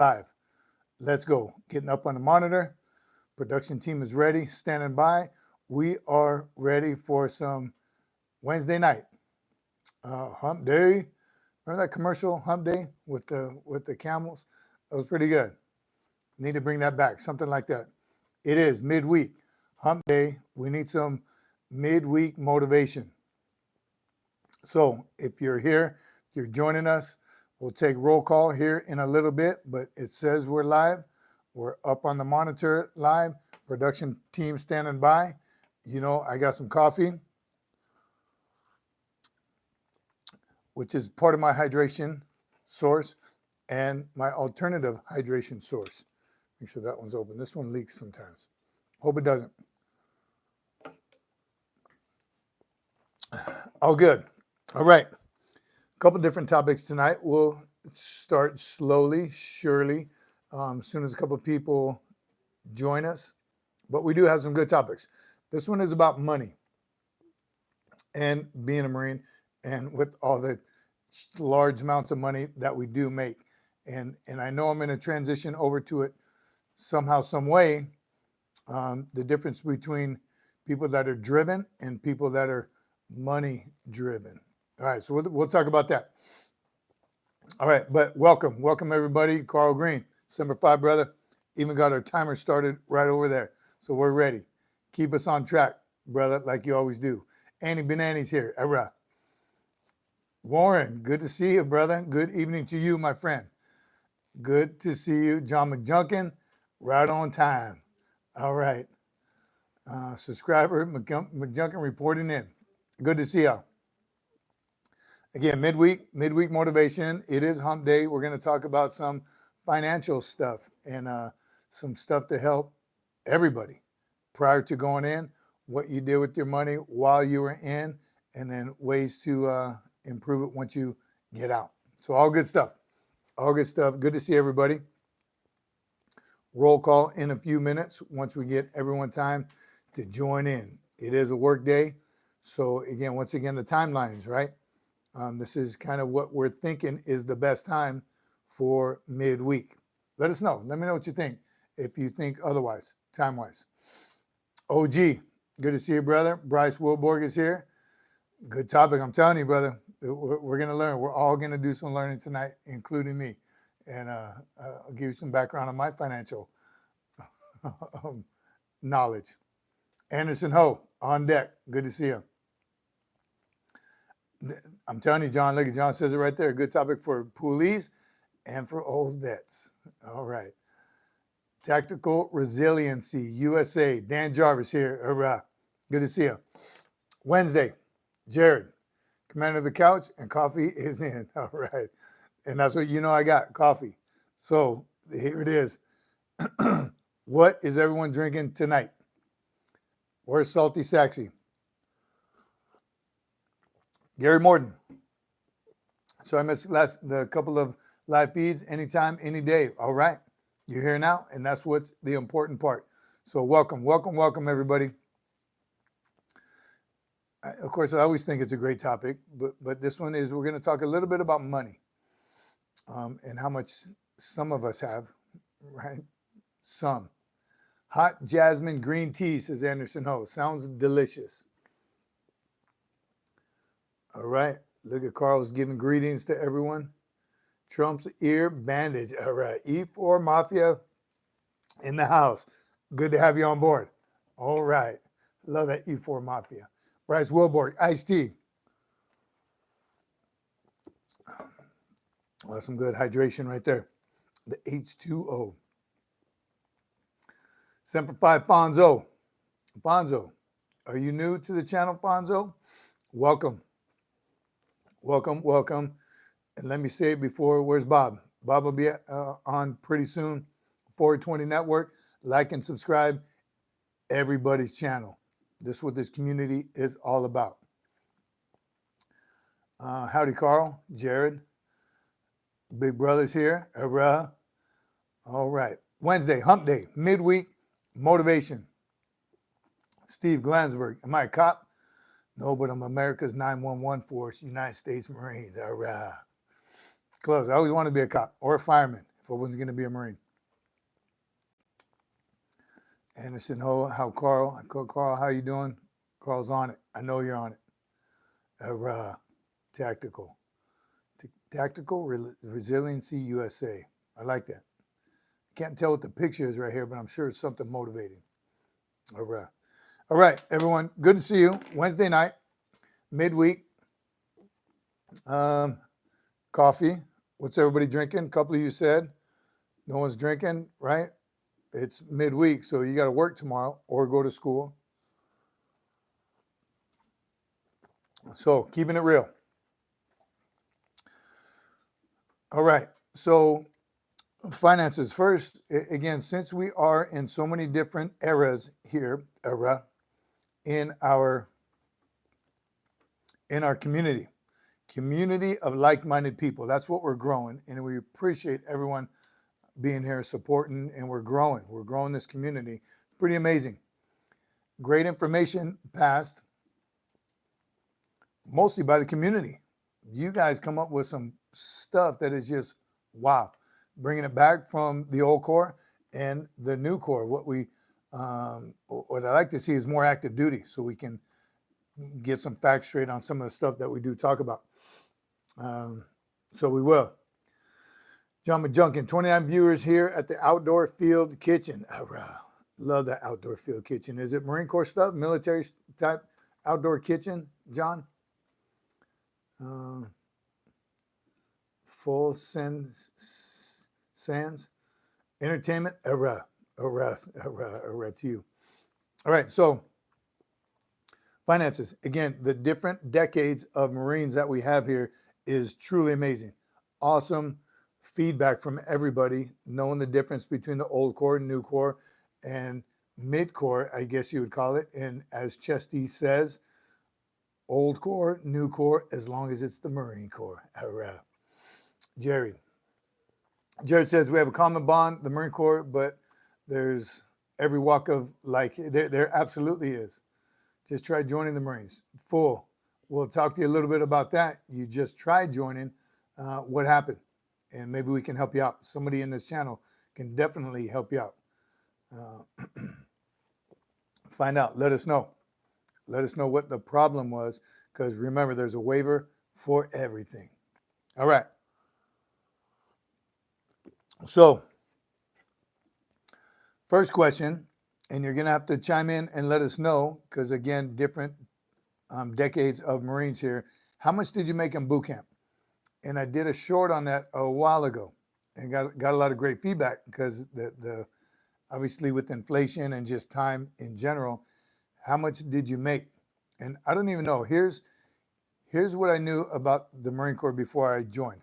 5. Let's go. Getting up on the monitor. Production team is ready, standing by. We are ready for some Wednesday night. Hump Day. Remember that commercial, Hump Day, with the camels? That was pretty good. Need to bring that back, something like that. It is midweek, Hump Day. We need some midweek motivation. So if you're here, if you're joining us, we'll take roll call here in a little bit, but it says we're live. We're up on the monitor live. Production team standing by. You know, I got some coffee, which is part of my hydration source and my alternative hydration source. Make sure that one's open. This one leaks sometimes. Hope it doesn't. All good. All right. A couple different topics tonight. We'll start slowly, surely, as soon as a couple of people join us. But we do have some good topics. This one is about money and being a Marine and with all the large amounts of money that we do make. And I know I'm going to transition over to it somehow, some way. The difference between people that are driven and people that are money driven. All right, so we'll talk about that. All right, but welcome everybody. Carl Green, December 5, brother. Even got our timer started right over there. So we're ready. Keep us on track, brother, like you always do. Annie Benani's here. Era. Warren, good to see you, brother. Good evening to you, my friend. Good to see you. John McJunkin, right on time. All right. Subscriber McJunkin reporting in. Good to see y'all. Again, midweek motivation. It is Hump Day. We're going to talk about some financial stuff and some stuff to help everybody prior to going in, what you did with your money while you were in, and then ways to improve it once you get out. So all good stuff. All good stuff. Good to see everybody. Roll call in a few minutes once we get everyone time to join in. It is a work day. So again, once again, the timelines, right? This is kind of what we're thinking is the best time for midweek. Let us know. Let me know what you think if you think otherwise, time-wise. OG, good to see you, brother. Bryce Wilborg is here. Good topic. I'm telling you, brother, we're going to learn. We're all going to do some learning tonight, including me. And I'll give you some background on my financial knowledge. Anderson Ho, on deck. Good to see you. I'm telling you, John, look at John says it right there. Good topic for Poolees and for old vets. All right. Tactical Resiliency USA. Dan Jarvis here. Hurrah. Good to see you. Wednesday, Jared, commander of the couch, and coffee is in. All right. And that's what you know I got, coffee. So here it is. What is everyone drinking tonight? Where's Salty Saxy? Gary Morton. So I missed the couple of live feeds anytime, any day. All right. You're here now, and that's what's the important part. So welcome, everybody. Of course, I always think it's a great topic, but this one is we're going to talk a little bit about money and how much some of us have, right? Some. Hot jasmine green tea, says Anderson Ho. Sounds delicious. All right. Look at Carl's giving greetings to everyone. Trump's ear bandage. All right. E4 Mafia in the house. Good to have you on board. All right. Love that E4 Mafia. Bryce Wilborg, iced tea. Oh, that's some good hydration right there. The H2O. Semper Fi Fonzo. Fonzo, are you new to the channel, Fonzo? Welcome. Welcome. And let me say it before, where's Bob? Bob will be on pretty soon. 420 Network. Like and subscribe everybody's channel. This is what this community is all about. Howdy, Carl, Jared. Big brother's here. Hurrah. All right. Wednesday, hump day, midweek motivation. Steve Glansberg. Am I a cop? No, but I'm America's 911 force, United States Marines. Hurrah. Close. I always wanted to be a cop or a fireman. If if I wasn't going to be a Marine. Anderson, how Carl? I call Carl, how you doing? Carl's on it. I know you're on it. Tactical. Tactical Resiliency USA. I like that. Can't tell what the picture is right here, but I'm sure it's something motivating. All right, everyone. Good to see you. Wednesday night, midweek. Coffee. What's everybody drinking? A couple of you said no one's drinking, right? It's midweek, so you got to work tomorrow or go to school. So keeping it real. All right. So finances first. Again, since we are in so many different eras here, in our community of like-minded people. That's what we're growing, and we appreciate everyone being here, supporting, and we're growing. We're growing this community. Pretty amazing. Great information passed, mostly by the community. You guys come up with some stuff that is just wow. Bringing it back from the old core and the new core. What I like to see is more active duty, so we can get some facts straight on some of the stuff that we do talk about. So we will. John McJunkin, 29 viewers here at the Outdoor Field Kitchen. Love that Outdoor Field Kitchen. Is it Marine Corps stuff, military type outdoor kitchen, John? Full sands, entertainment, to you. All right, so finances. Again, the different decades of Marines that we have here is truly amazing. Awesome feedback from everybody, knowing the difference between the old Corps, new Corps, and mid Corps, I guess you would call it. And as Chesty says, old Corps, new Corps, as long as it's the Marine Corps. Jared says we have a common bond, the Marine Corps, but there's every walk of life. There absolutely is. Just try joining the Marines. Full. We'll talk to you a little bit about that. You just tried joining. What happened? And maybe we can help you out. Somebody in this channel can definitely help you out. Find out. Let us know. Let us know what the problem was, because remember, there's a waiver for everything. All right. So, first question, and you're going to have to chime in and let us know, because again, different decades of Marines here. How much did you make in boot camp? And I did a short on that a while ago and got a lot of great feedback, because the obviously with inflation and just time in general, how much did you make? And I don't even know. Here's what I knew about the Marine Corps before I joined.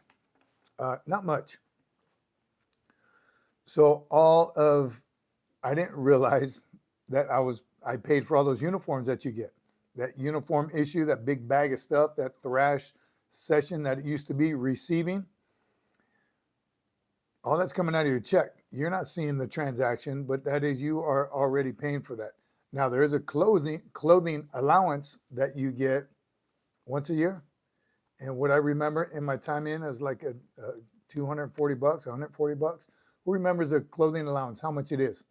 Not much. So I didn't realize that I paid for all those uniforms that you get. That uniform issue, that big bag of stuff, that thrash session that it used to be receiving. All that's coming out of your check. You're not seeing the transaction, but that is, you are already paying for that. Now, there is a clothing allowance that you get once a year. And what I remember in my time in is like a $240, $140. Who remembers a clothing allowance, how much it is?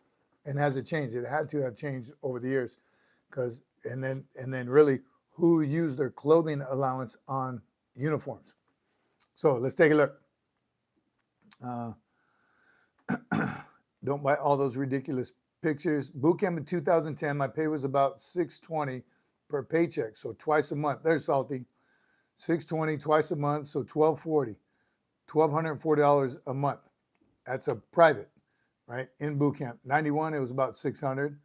And has it changed? It had to have changed over the years, and then really, who used their clothing allowance on uniforms? So let's take a look. Don't buy all those ridiculous pictures. Boot camp in 2010, my pay was about $620 per paycheck, so twice a month. There's Salty. $620 twice a month, so $1,240. $1,240 a month. That's a private, right? In boot camp. 91, it was about $600.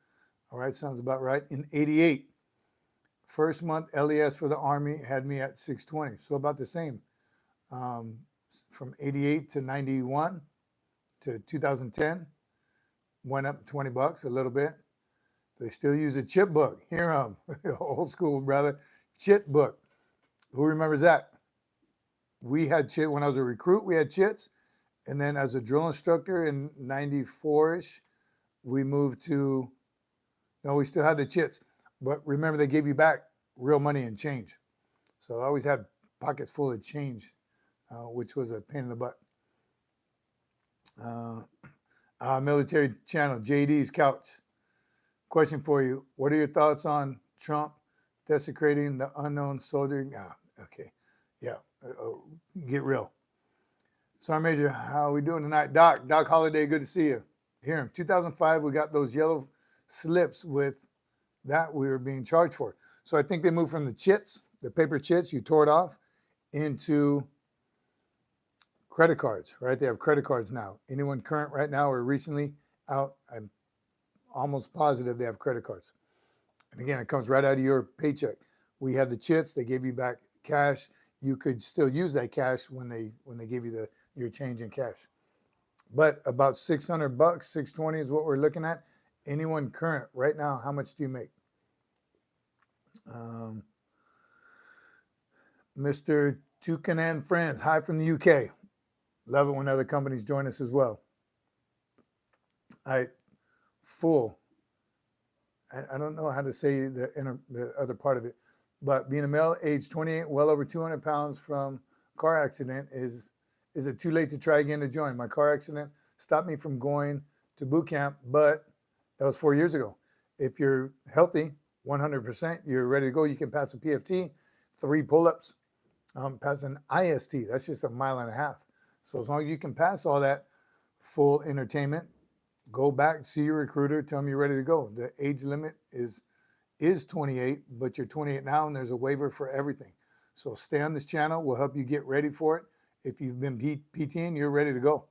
All right, sounds about right. In 88, first month LES for the Army had me at $620, so about the same. From 88 to 91 to 2010, went up $20 a little bit. They still use a chip book. Here, old school, brother. Chit book. Who remembers that? We had chit when I was a recruit. We had chits. And then as a drill instructor in 94-ish, we moved to, no, we still had the chits. But remember, they gave you back real money and change. So I always had pockets full of change, which was a pain in the butt. Military channel, JD's Couch. Question for you. What are your thoughts on Trump desecrating the unknown soldier? Okay. Yeah. Get real. Sergeant Major, how are we doing tonight? Doc Holiday, good to see you. Hear him. 2005, we got those yellow slips with that we were being charged for. So I think they moved from the chits, the paper chits, you tore it off, into credit cards, right? They have credit cards now. Anyone current right now or recently out, I'm almost positive they have credit cards. And again, it comes right out of your paycheck. We had the chits, they gave you back cash. You could still use that cash when they give you your change in cash. But about $600, $620 is what we're looking at. Anyone current right now, how much do you make? Mr. Tucanan Friends, hi from the UK. Love it when other companies join us as well. I don't know how to say the other part of it, but being a male, age 28, well over 200 pounds from car accident, is it too late to try again to join? My car accident stopped me from going to boot camp, but that was 4 years ago. If you're healthy, 100%, you're ready to go, you can pass a PFT, 3 pull-ups, pass an IST. That's just 1.5 miles. So as long as you can pass all that full entertainment, go back, see your recruiter, tell them you're ready to go. The age limit is 28, but you're 28 now, and there's a waiver for everything. So stay on this channel. We'll help you get ready for it. If you've been PTing, you're ready to go.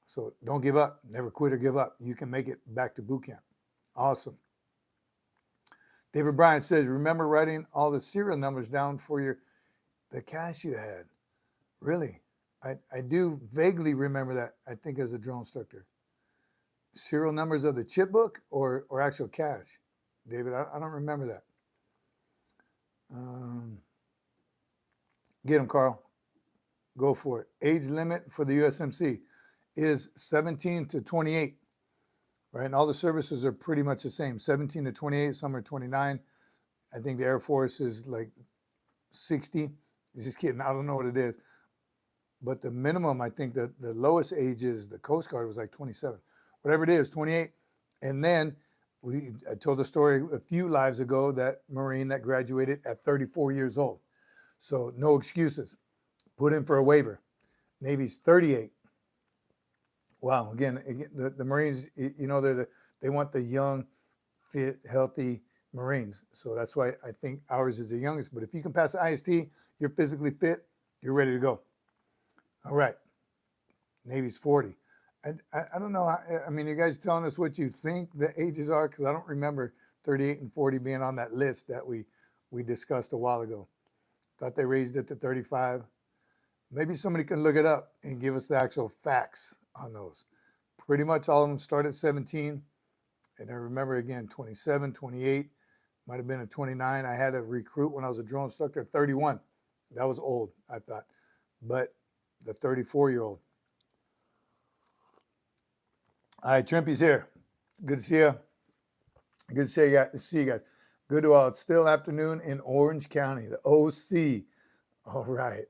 So don't give up. Never quit or give up. You can make it back to boot camp. Awesome. David Bryant says, remember writing all the serial numbers down for the cash you had? Really? I do vaguely remember that, I think, as a drill instructor. Serial numbers of the chip book or actual cash? David, I don't remember that. Get him, Carl. Go for it. Age limit for the USMC is 17 to 28, right? And all the services are pretty much the same, 17 to 28, some are 29. I think the Air Force is like 60. Just kidding, I don't know what it is. But the minimum, I think the lowest age is the Coast Guard was like 27. Whatever it is, 28. And then I told a story a few lives ago, that Marine that graduated at 34 years old. So no excuses. Put in for a waiver. Navy's 38. Wow, again, the Marines, you know, they want the young, fit, healthy Marines. So that's why I think ours is the youngest. But if you can pass the IST, you're physically fit, you're ready to go. All right. Navy's 40. I don't know. I mean, you guys telling us what you think the ages are? Because I don't remember 38 and 40 being on that list that we discussed a while ago. Thought they raised it to 35. Maybe somebody can look it up and give us the actual facts on those. Pretty much all of them start at 17. And I remember, again, 27, 28, might have been a 29. I had a recruit when I was a drill instructor at 31. That was old, I thought. But the 34-year-old. All right, Trimpy's here. Good to see you. Good to see you guys. Good to all. It's still afternoon in Orange County, the OC. All right.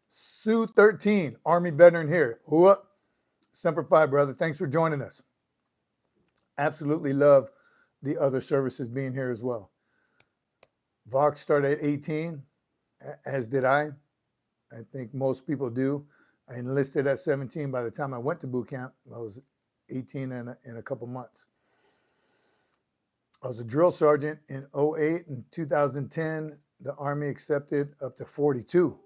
Sue 13, Army veteran here. Whoop. Semper Fi, brother. Thanks for joining us. Absolutely love the other services being here as well. Vox started at 18, as did I. I think most people do. I enlisted at 17. By the time I went to boot camp, I was 18 in a couple months. I was a drill sergeant in 08. In 2010, the Army accepted up to 42.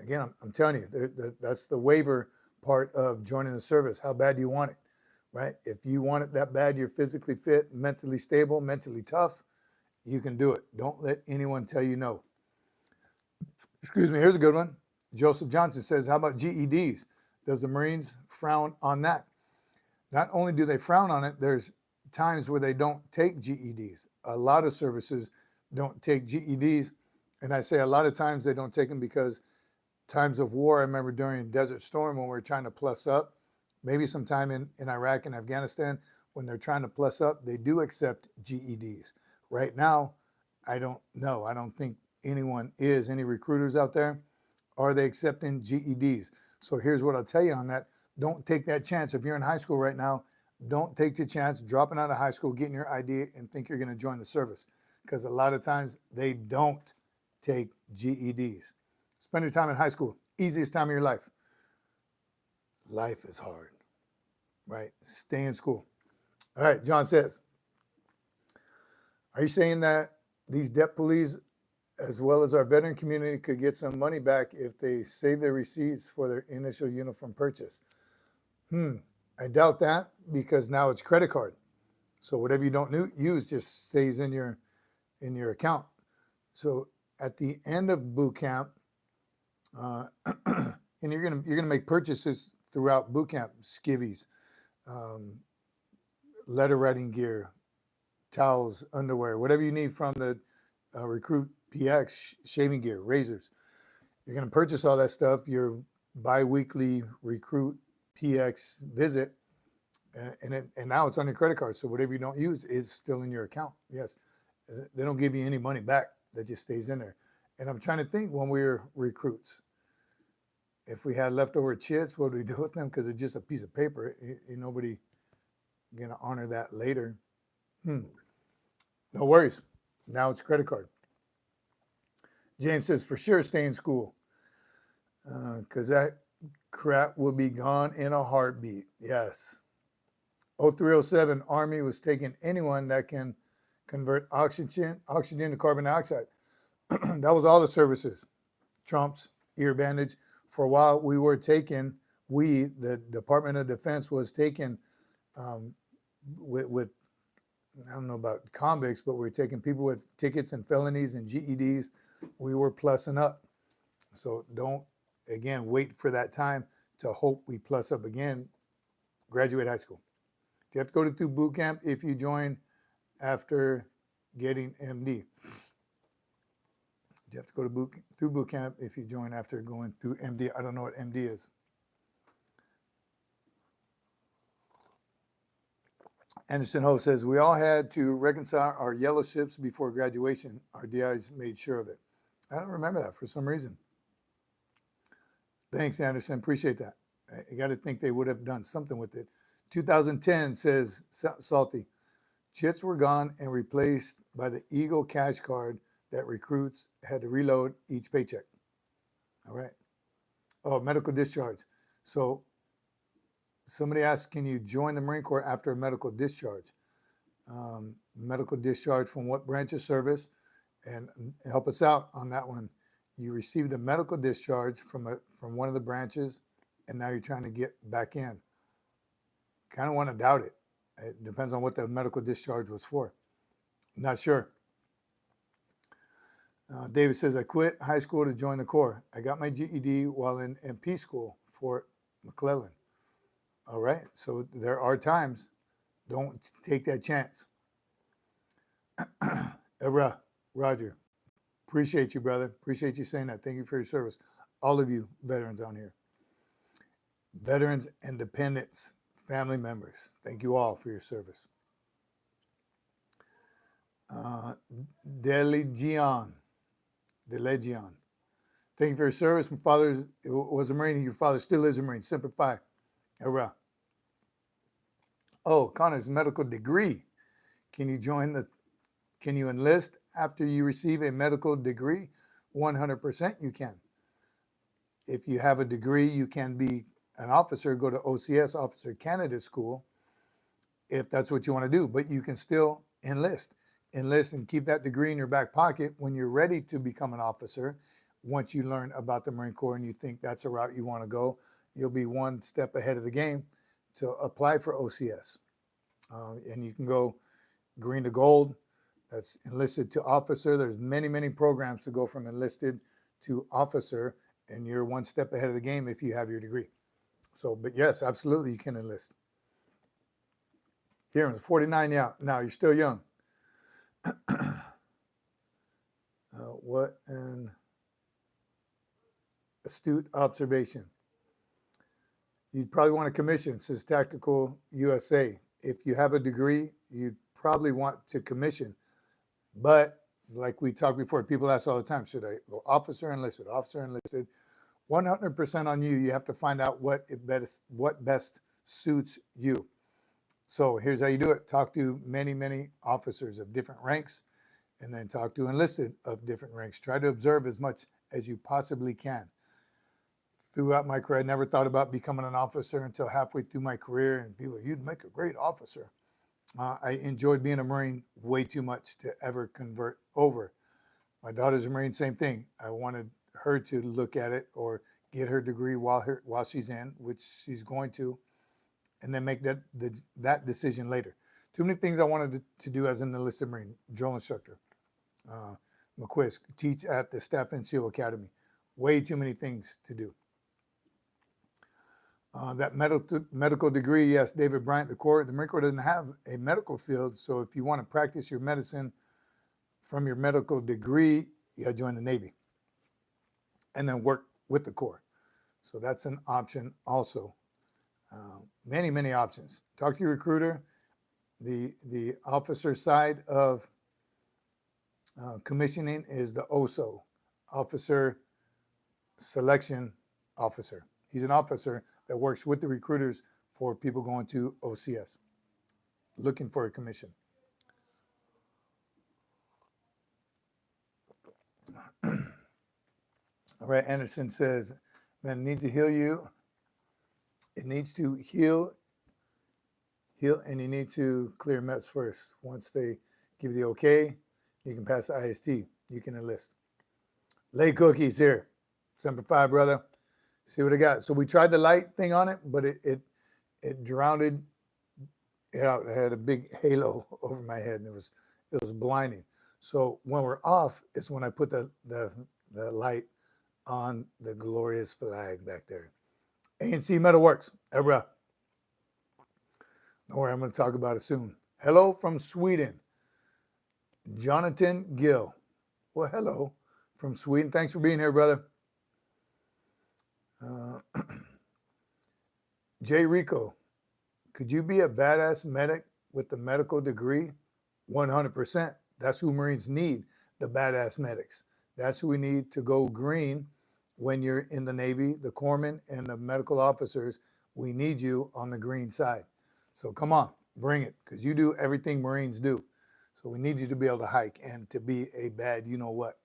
Again, I'm telling you, that's the waiver part of joining the service. How bad do you want it, right? If you want it that bad, you're physically fit, mentally stable, mentally tough, you can do it. Don't let anyone tell you no. Excuse me, here's a good one. Joseph Johnson says, how about GEDs? Does the Marines frown on that? Not only do they frown on it, there's times where they don't take GEDs. A lot of services don't take GEDs. And I say a lot of times they don't take them because times of war, I remember during Desert Storm when we were trying to plus up, maybe sometime in Iraq and Afghanistan, when they're trying to plus up, they do accept GEDs. Right now, I don't know. I don't think anyone is. Any recruiters out there? Are they accepting GEDs? So here's what I'll tell you on that. Don't take that chance. If you're in high school right now, don't take the chance dropping out of high school, getting your ID, and think you're going to join the service. Because a lot of times they don't take GEDs. Spend your time in high school. Easiest time of your life. Life is hard, right? Stay in school. All right, John says, are you saying that these debt police, as well as our veteran community, could get some money back if they save their receipts for their initial uniform purchase? I doubt that, because now it's credit card. So whatever you don't use just stays in your account. So at the end of boot camp, and you're gonna make purchases throughout boot camp: skivvies, letter writing gear, towels, underwear, whatever you need from the recruit PX, shaving gear, razors. You're gonna purchase all that stuff. Your bi-weekly recruit PX visit, and now it's on your credit card. So whatever you don't use is still in your account. Yes, they don't give you any money back. That just stays in there. And I'm trying to think, when we were recruits, if we had leftover chits, what do we do with them? Because it's just a piece of paper. Nobody gonna honor that later. No worries. Now it's credit card. James says, for sure stay in school, because that crap will be gone in a heartbeat. Yes. 0307, Army was taking anyone that can convert oxygen to carbon dioxide. That was all the services. Trumps, ear bandage. For a while, the Department of Defense was taking with I don't know about convicts, but we were taking people with tickets and felonies and GEDs. We were plussing up. So don't, again, wait for that time to hope we plus up again. Graduate high school. You have to go through boot camp if you join after getting MD. You have to go through boot camp if you join after going through MD. I don't know what MD is. Anderson Ho says, we all had to reconcile our yellow ships before graduation. Our DIs made sure of it. I don't remember that for some reason. Thanks, Anderson. Appreciate that. I got to think they would have done something with it. 2010 says, Salty, chits were gone and replaced by the Eagle cash card that recruits had to reload each paycheck. All right. Oh, medical discharge. So somebody asked, can you join the Marine Corps after a medical discharge? Medical discharge from what branch of service? And help us out on that one. You received a medical discharge from one of the branches, and now you're trying to get back in. Kind of want to doubt it. It depends on what the medical discharge was for. Not sure. David says, I quit high school to join the Corps. I got my GED while in MP school, Fort McClellan. All right, so there are times. Don't take that chance. Roger, appreciate you, brother. Appreciate you saying that. Thank you for your service. All of you veterans on here. Veterans and dependents, family members, thank you all for your service. Delegion. Thank you for your service. My father was a Marine. Your father still is a Marine. Semper Fi. Hurrah. Oh, Connor's medical degree. Can you enlist after you receive a medical degree? 100% you can. If you have a degree, you can be an officer, go to OCS, Officer Candidate School, if that's what you want to do. But you can still enlist and keep that degree in your back pocket when you're ready to become an officer. Once you learn about the Marine Corps and you think that's a route you want to go, you'll be one step ahead of the game to apply for OCS. And you can go green to gold. That's enlisted to officer. There's many, many programs to go from enlisted to officer, and you're one step ahead of the game if you have your degree. So, but yes, absolutely, you can enlist. Kieran, 49 now, you're still young. What an astute observation. You'd probably want a commission, says Tactical USA. If you have a degree, you'd probably want to commission. But like we talked before, people ask all the time, should I go officer enlisted? 100% on you. You have to find out what best suits you. So here's how you do it. Talk to many officers of different ranks, and then talk to enlisted of different ranks. Try to observe as much as you possibly can. Throughout my career, I never thought about becoming an officer until halfway through my career, and people, you'd make a great officer. I enjoyed being a Marine way too much to ever convert over. My daughter's a Marine, same thing. I wanted her to look at it or get her degree while she's in, which she's going to, and then make that decision later. Too many things I wanted to do as an enlisted Marine. Drill instructor, McQuist, teach at the Staff NCO Academy. Way too many things to do. That medical degree, yes, David Bryant, the Marine Corps doesn't have a medical field. So if you want to practice your medicine from your medical degree, you got to join the Navy and then work with the Corps. So that's an option also. Many options. Talk to your recruiter. The officer side of commissioning is the OSO, Officer Selection Officer. He's an officer that works with the recruiters for people going to OCS, looking for a commission. All right, Anderson says, man, it needs to heal you. It needs to heal, and you need to clear MEPS first. Once they give the okay, you can pass the IST. You can enlist. Lay Cookies here. Semper Fi, brother. See what I got. So we tried the light thing on it, but it drowned it out. I had a big halo over my head, and it was blinding. So when we're off, it's when I put the light on the glorious flag back there. ANC Metal Works. Ebra. Don't worry, I'm going to talk about it soon. Hello from Sweden. Jonathan Gill. Well, hello from Sweden. Thanks for being here, brother. Jay Rico, could you be a badass medic with the medical degree? 100%. That's who Marines need, the badass medics. That's who we need to go green when you're in the Navy, the corpsmen and the medical officers. We need you on the green side. So come on, bring it, because you do everything Marines do. So we need you to be able to hike and to be a bad you-know-what.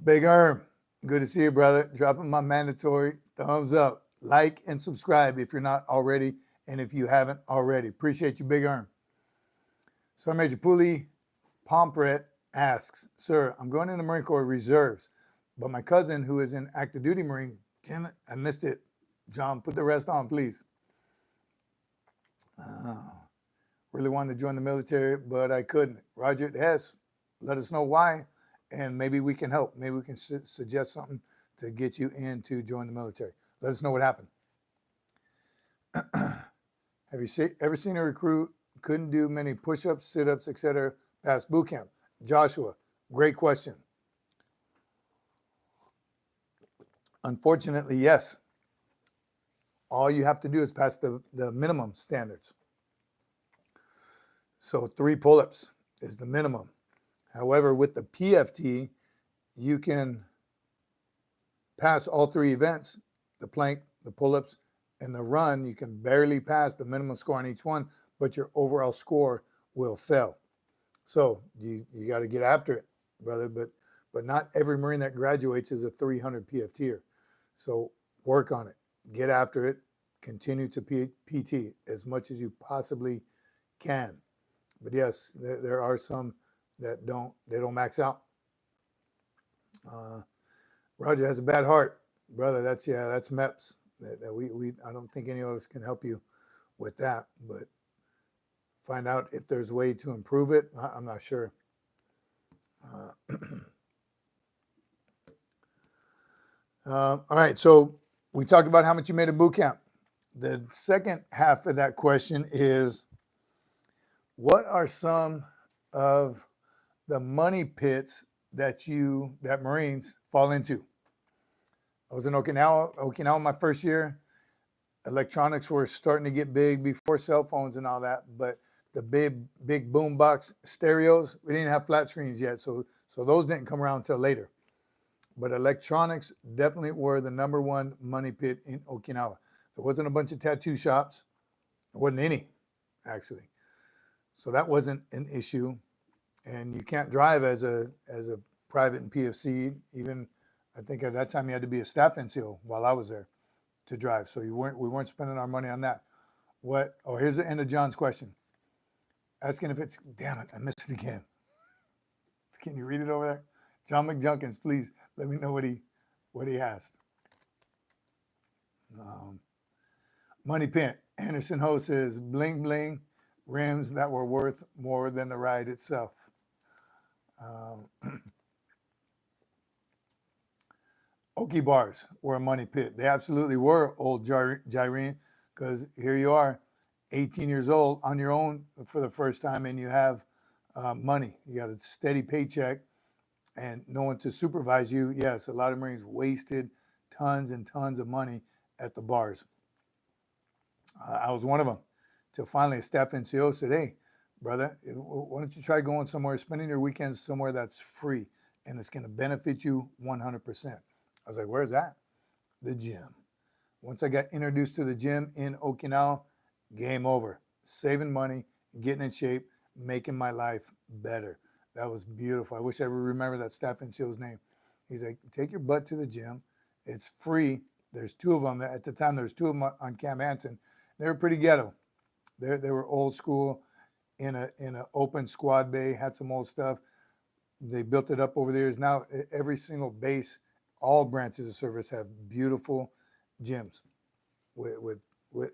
Big Erm, good to see you, brother. Dropping my mandatory thumbs up. Like and subscribe if you're not already, and if you haven't already. Appreciate you, Big Erm. Sergeant Major Poolee Pompret asks, sir, I'm going in the Marine Corps Reserves, but my cousin who is in active duty Marine, damn it, I missed it. John, put the rest on, please. Really wanted to join the military, but I couldn't. Roger Hess, let us know why, and maybe we can help. Maybe we can suggest something to get you in to join the military. Let us know what happened. Have you ever seen a recruit couldn't do many push-ups, sit-ups, etc. past boot camp? Joshua, great question. Unfortunately, yes. All you have to do is pass the minimum standards. So 3 pull-ups is the minimum. However, with the PFT, you can pass all 3 events, the plank, the pull-ups, and the run. You can barely pass the minimum score on each one, but your overall score will fail. So you got to get after it, brother. But not every Marine that graduates is a 300 PFTer. So work on it. Get after it. Continue to PT as much as you possibly can. But yes, there are some that don't max out. Roger has a bad heart, brother. That's MEPS. I don't think any of us can help you with that, but find out if there's a way to improve it. I'm not sure. All right, so we talked about how much you made at boot camp. The second half of that question is, what are some of the money pits that Marines fall into? I was in Okinawa my first year. Electronics were starting to get big before cell phones and all that, but the big boombox stereos, we didn't have flat screens yet, so those didn't come around until later. But electronics definitely were the #1 money pit in Okinawa. There wasn't a bunch of tattoo shops. There wasn't any, actually. So that wasn't an issue. And you can't drive as a private in PFC. Even I think at that time you had to be a staff NCO while I was there to drive. So we weren't spending our money on that. Here's the end of John's question. Asking if it's, damn it, I missed it again. Can you read it over there? John McJunkins, please let me know what he asked. Money Pint. Anderson Ho says, bling bling, rims that were worth more than the ride itself. Okie bars were a money pit. They absolutely were, old Gyrene, because here you are, 18 years old, on your own for the first time, and you have money. You got a steady paycheck and no one to supervise you. Yes, a lot of Marines wasted tons and tons of money at the bars. I was one of them, till finally a staff NCO said, hey, brother, why don't you try going somewhere, spending your weekends somewhere that's free and it's going to benefit you 100%. I was like, where's that? The gym. Once I got introduced to the gym in Okinawa, game over. Saving money, getting in shape, making my life better. That was beautiful. I wish I would remember that staff NCO's name. He's like, take your butt to the gym. It's free. There's two of them. At the time, there's two of them on Camp Hansen. They were pretty ghetto. They were old school in an open squad bay, had some old stuff. They built it up over the years. Now every single base, all branches of service have beautiful gyms with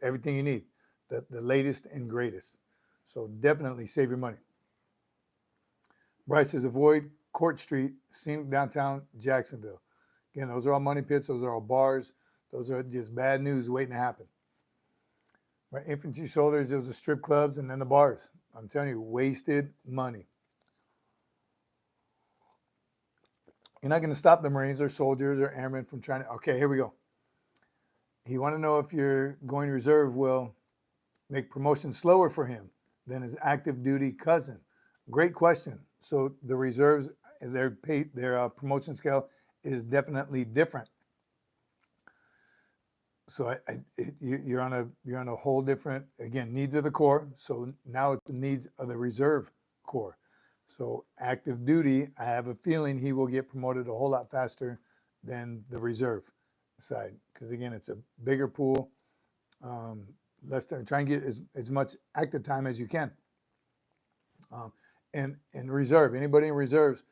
everything you need, the latest and greatest. So definitely save your money. Bryce says, avoid Court Street, scenic downtown Jacksonville. Again, those are all money pits. Those are all bars. Those are just bad news waiting to happen. Right, infantry soldiers, those are strip clubs, and then the bars. I'm telling you, wasted money. You're not going to stop the Marines or soldiers or airmen from trying to, okay, here we go. You want to know if you're going to reserve will make promotion slower for him than his active duty cousin. Great question. So the reserves, their promotion scale is definitely different. So you're on a whole different, again, needs of the Corps. So now it's the needs of the Reserve Corps. So active duty, I have a feeling he will get promoted a whole lot faster than the reserve side. Because again, it's a bigger pool. Less time, try and get as much active time as you can. And reserve, anybody in reserves,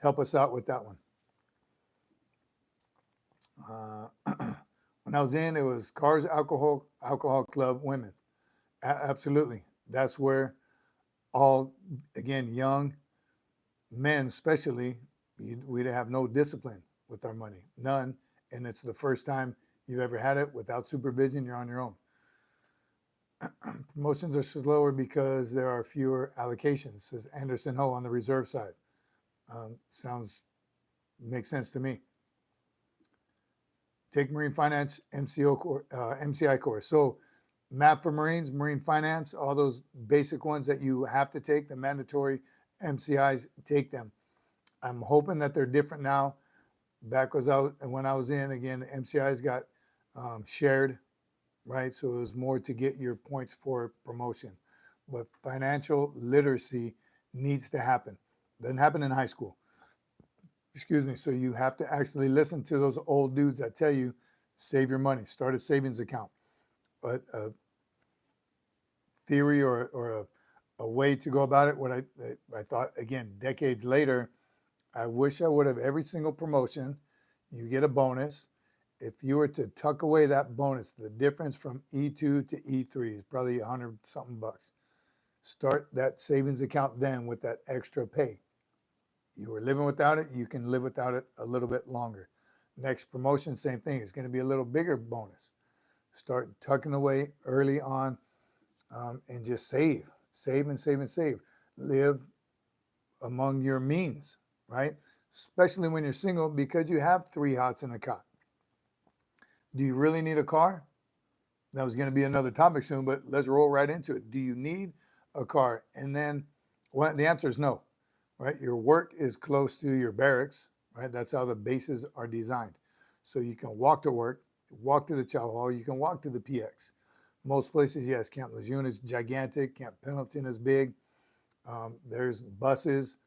help us out with that one. When I was in, it was Cars Alcohol Club Women. Absolutely. That's where all, again, young men especially, we'd have no discipline with our money. None. And it's the first time you've ever had it without supervision. You're on your own. Promotions are slower because there are fewer allocations, says Anderson Ho on the reserve side. Makes sense to me. Take Marine Finance MCI course. So math for Marines, Marine Finance, all those basic ones that you have to take, the mandatory MCIs, take them. I'm hoping that they're different now. Back when I was in, again, the MCIs got shared, right? So it was more to get your points for promotion. But financial literacy needs to happen. Doesn't happen in high school. Excuse me. So you have to actually listen to those old dudes that tell you, save your money, start a savings account. But a theory or a way to go about it, what I thought, again, decades later, I wish I would have every single promotion, you get a bonus. If you were to tuck away that bonus, the difference from E2 to E3 is probably 100 something bucks. Start that savings account then with that extra pay. You were living without it, you can live without it a little bit longer. Next promotion, same thing. It's going to be a little bigger bonus. Start tucking away early on and just save and save and save. Live among your means, right? Especially when you're single, because you have 3 hots and a cot. Do you really need a car? That was going to be another topic soon, but let's roll right into it. Do you need a car? And then the answer is no. Right? Your work is close to your barracks. right? That's how the bases are designed. So you can walk to work, walk to the chow hall, you can walk to the PX. Most places, yes, Camp Lejeune is gigantic, Camp Pendleton is big. There's buses,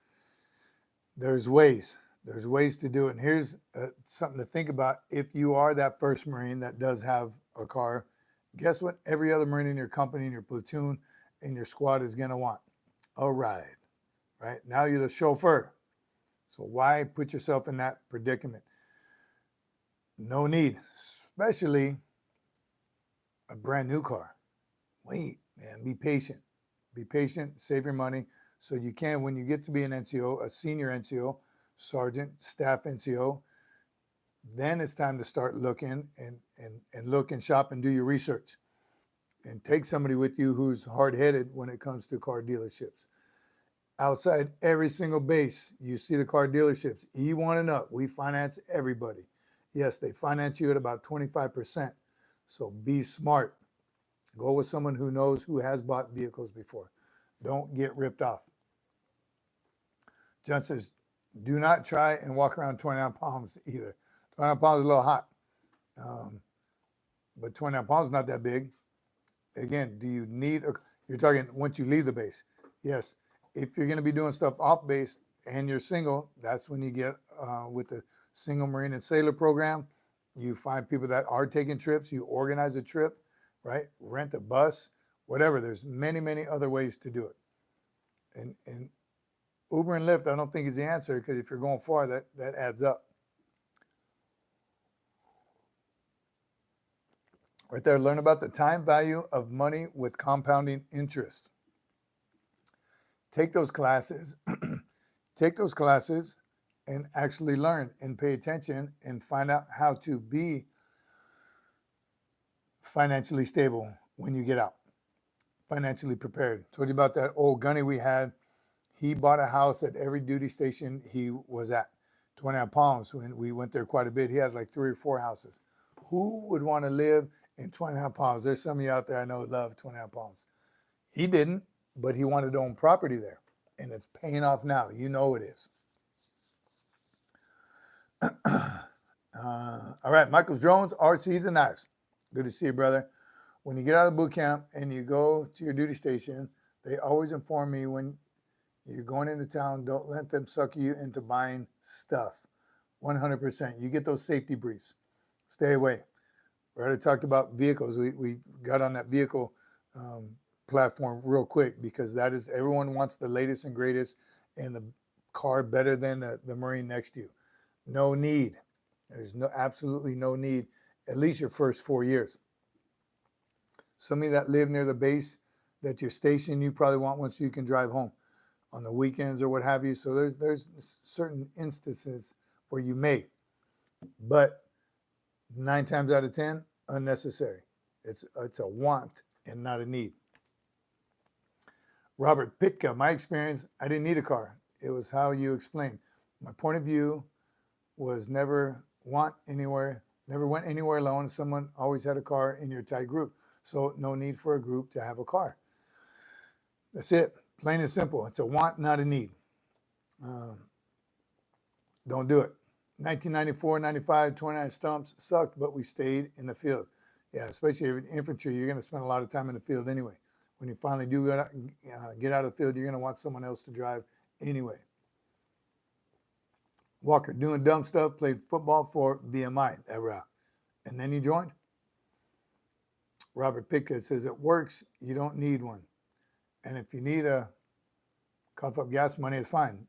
there's ways. There's ways to do it. And here's something to think about. If you are that first Marine that does have a car, guess what every other Marine in your company, in your platoon, in your squad is going to want? A ride, right? Now you're the chauffeur. So why put yourself in that predicament? No need, especially a brand new car. Wait, man, be patient. Be patient, save your money so you can, when you get to be an NCO, a senior NCO, sergeant, staff NCO, then it's time to start looking and look and shop and do your research. And take somebody with you who's hard-headed when it comes to car dealerships. Outside every single base, you see the car dealerships, E1 and up, we finance everybody. Yes, they finance you at about 25%. So be smart. Go with someone who knows, who has bought vehicles before. Don't get ripped off. John says, do not try and walk around 29 Palms either. 29 Palms is a little hot. But 29 Palms is not that big. Again, do you need you're talking once you leave the base. Yes, if you're going to be doing stuff off base and you're single, that's when you get with the Single Marine and Sailor program. You find people that are taking trips. You organize a trip, right? Rent a bus, whatever. There's many, many other ways to do it. And Uber and Lyft, I don't think is the answer, because if you're going far, that adds up. Right there, learn about the time value of money with compounding interest. Take those classes, and actually learn and pay attention and find out how to be financially stable when you get out, financially prepared. Told you about that old gunny we had. He bought a house at every duty station he was at. 29 Palms, when we went there quite a bit, he had like 3 or 4 houses. Who would want to live in 29 Palms? There's some of you out there I know love 29 Palms. He didn't, but he wanted to own property there, and it's paying off now. You know it is. All right, Michael's Drones, RCs, and Knives. Good to see you, brother. When you get out of boot camp and you go to your duty station, they always inform me when you're going into town, don't let them suck you into buying stuff. 100%. You get those safety briefs. Stay away. We already talked about vehicles. We got on that vehicle platform real quick, because that is, everyone wants the latest and greatest and the car better than the Marine next to you. No need. There's absolutely no need, at least your first 4 years. Some of you that live near the base that you're stationed, you probably want one so you can drive home on the weekends or what have you. So there's certain instances where you may, but 9 times out of 10, unnecessary. It's a want and not a need. Robert Pitka, my experience, I didn't need a car. It was how you explained. My point of view was never went anywhere alone. Someone always had a car in your tight group. So no need for a group to have a car. That's it. Plain and simple. It's a want, not a need. Don't do it. 1994, 95, 29 stumps sucked, but we stayed in the field. Yeah, especially if you're infantry, you're going to spend a lot of time in the field anyway. When you finally do get out of the field, you're going to want someone else to drive anyway. Walker, doing dumb stuff, played football for VMI, era. And then you joined? Robert Pickett says, it works, you don't need one. And if you need a cough up gas money, it's fine.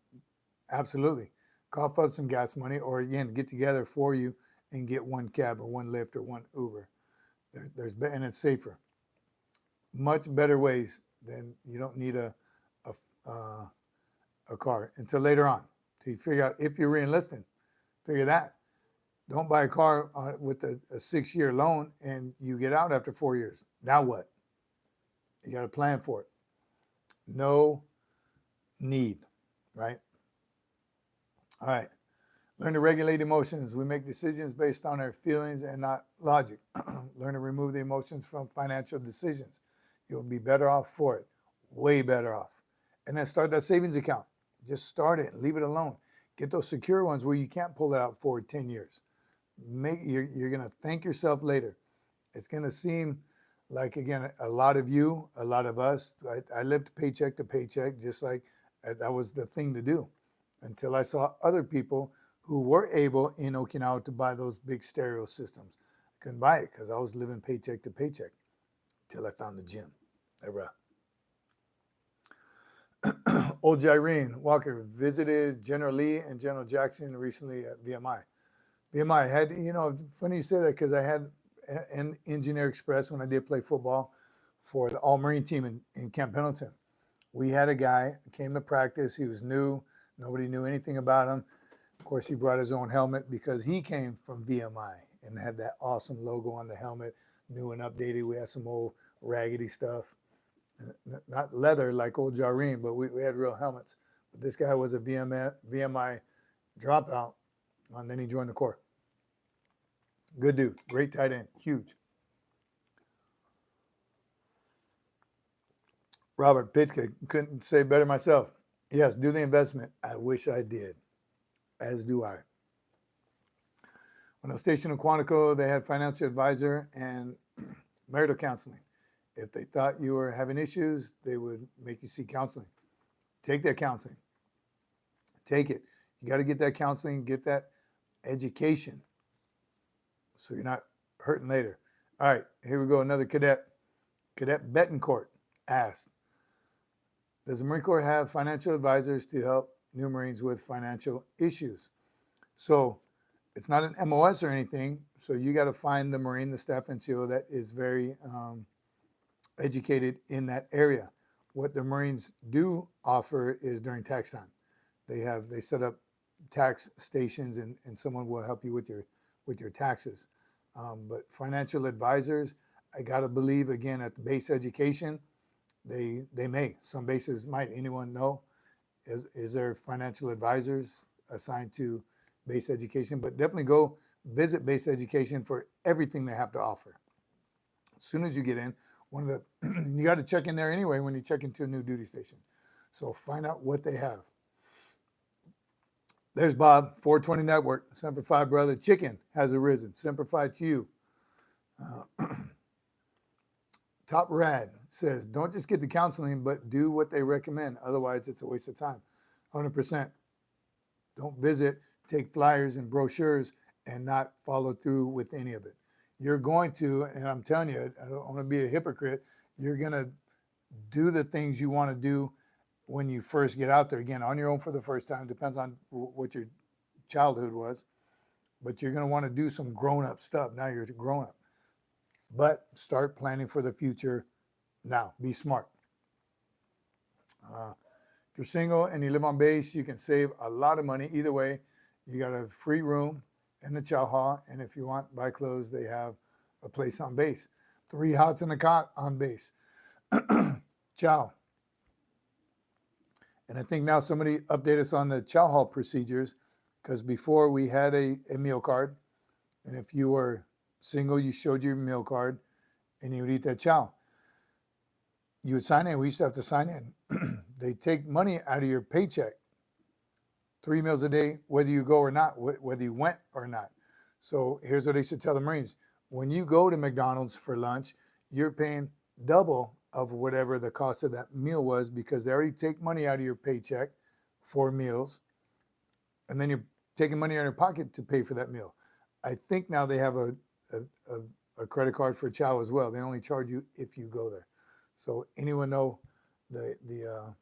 Absolutely. Cough up some gas money, or again, get together for you and get one cab or one Lyft or one Uber. And it's safer. Much better ways than, you don't need a car until later on. So you figure out if you're re-enlisting, figure that. Don't buy a car with a 6-year loan and you get out after 4 years. Now what? You got to plan for it. No need, right? All right. Learn to regulate emotions. We make decisions based on our feelings and not logic. Learn to remove the emotions from financial decisions. You'll be better off for it. Way better off. And then start that savings account. Just start it. Leave it alone. Get those secure ones where you can't pull it out for 10 years. You're going to thank yourself later. It's going to seem like, again, a lot of you, a lot of us, I lived paycheck to paycheck, just like that was the thing to do, until I saw other people who were able in Okinawa to buy those big stereo systems. I couldn't buy it because I was living paycheck to paycheck until I found the gym. Old Jyrene Walker visited General Lee and General Jackson recently at VMI. VMI had, funny you say that, because I had an Engineer Express when I did play football for the All-Marine team in Camp Pendleton. We had a guy came to practice. He was new. Nobody knew anything about him. Of course, he brought his own helmet because he came from VMI and had that awesome logo on the helmet, new and updated. We had some old raggedy stuff. Not leather like old Jareen, but we had real helmets. But this guy was a VMI dropout, and then he joined the Corps. Good dude, great tight end, huge. Robert Pitka, couldn't say better myself. Yes, do the investment. I wish I did, as do I. When I was stationed in Quantico, they had financial advisor and marital counseling. If they thought you were having issues, they would make you seek counseling. Take that counseling. Take it. You got to get that counseling, get that education so you're not hurting later. All right, here we go. Another cadet. Cadet Betancourt asked, does the Marine Corps have financial advisors to help new Marines with financial issues? So it's not an MOS or anything. So you got to find the Marine, the staff NCO that is very educated in that area. What the Marines do offer is during tax time. They set up tax stations and someone will help you with your taxes. But financial advisors, I gotta believe, again, at the base education, they may. Some bases might. Anyone know? Is there financial advisors assigned to base education? But definitely go visit base education for everything they have to offer. As soon as you get in, you got to check in there anyway when you check into a new duty station. So find out what they have. There's Bob, 420 Network, Semper Fi, brother. Chicken has arisen. Semper Fi to you. Top Rad says, don't just get the counseling, but do what they recommend. Otherwise, it's a waste of time. 100%. Don't visit, take flyers and brochures, and not follow through with any of it. You're going to, and I'm telling you, I don't want to be a hypocrite, you're going to do the things you want to do when you first get out there. Again, on your own for the first time, depends on what your childhood was, but you're going to want to do some grown-up stuff. Now you're grown up. But start planning for the future now. Be smart. If you're single and you live on base, you can save a lot of money. Either way, you got a free room in the chow hall, and if you want buy clothes, they have a place on base. 3 hots and a cot on base. Chow. And I think now somebody update us on the chow hall procedures, because before we had a meal card, and if you were single, you showed your meal card, and you would eat that chow. You would sign in. We used to have to sign in. They take money out of your paycheck. 3 meals a day, whether you go or not, whether you went or not. So here's what they should tell the Marines. When you go to McDonald's for lunch, you're paying double of whatever the cost of that meal was, because they already take money out of your paycheck for meals, and then you're taking money out of your pocket to pay for that meal. I think now they have a credit card for chow as well. They only charge you if you go there. So anyone know the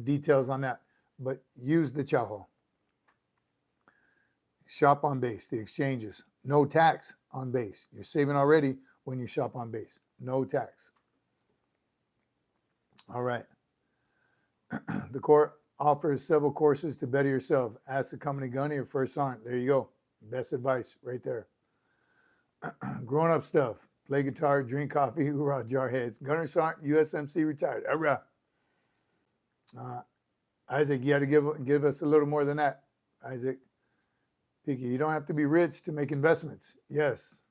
details on that? But use the chow hall. Shop on base, the exchanges. No tax on base. You're saving already when you shop on base. No tax. All right. The Corps offers several courses to better yourself. Ask the company gunny or first sergeant. There you go. Best advice right there. Grown-up stuff. Play guitar, drink coffee, hoorah, jarheads. Gunner sergeant, USMC retired. Hoorah. Isaac, you got to give us a little more than that. Isaac, Piki, you don't have to be rich to make investments. Yes,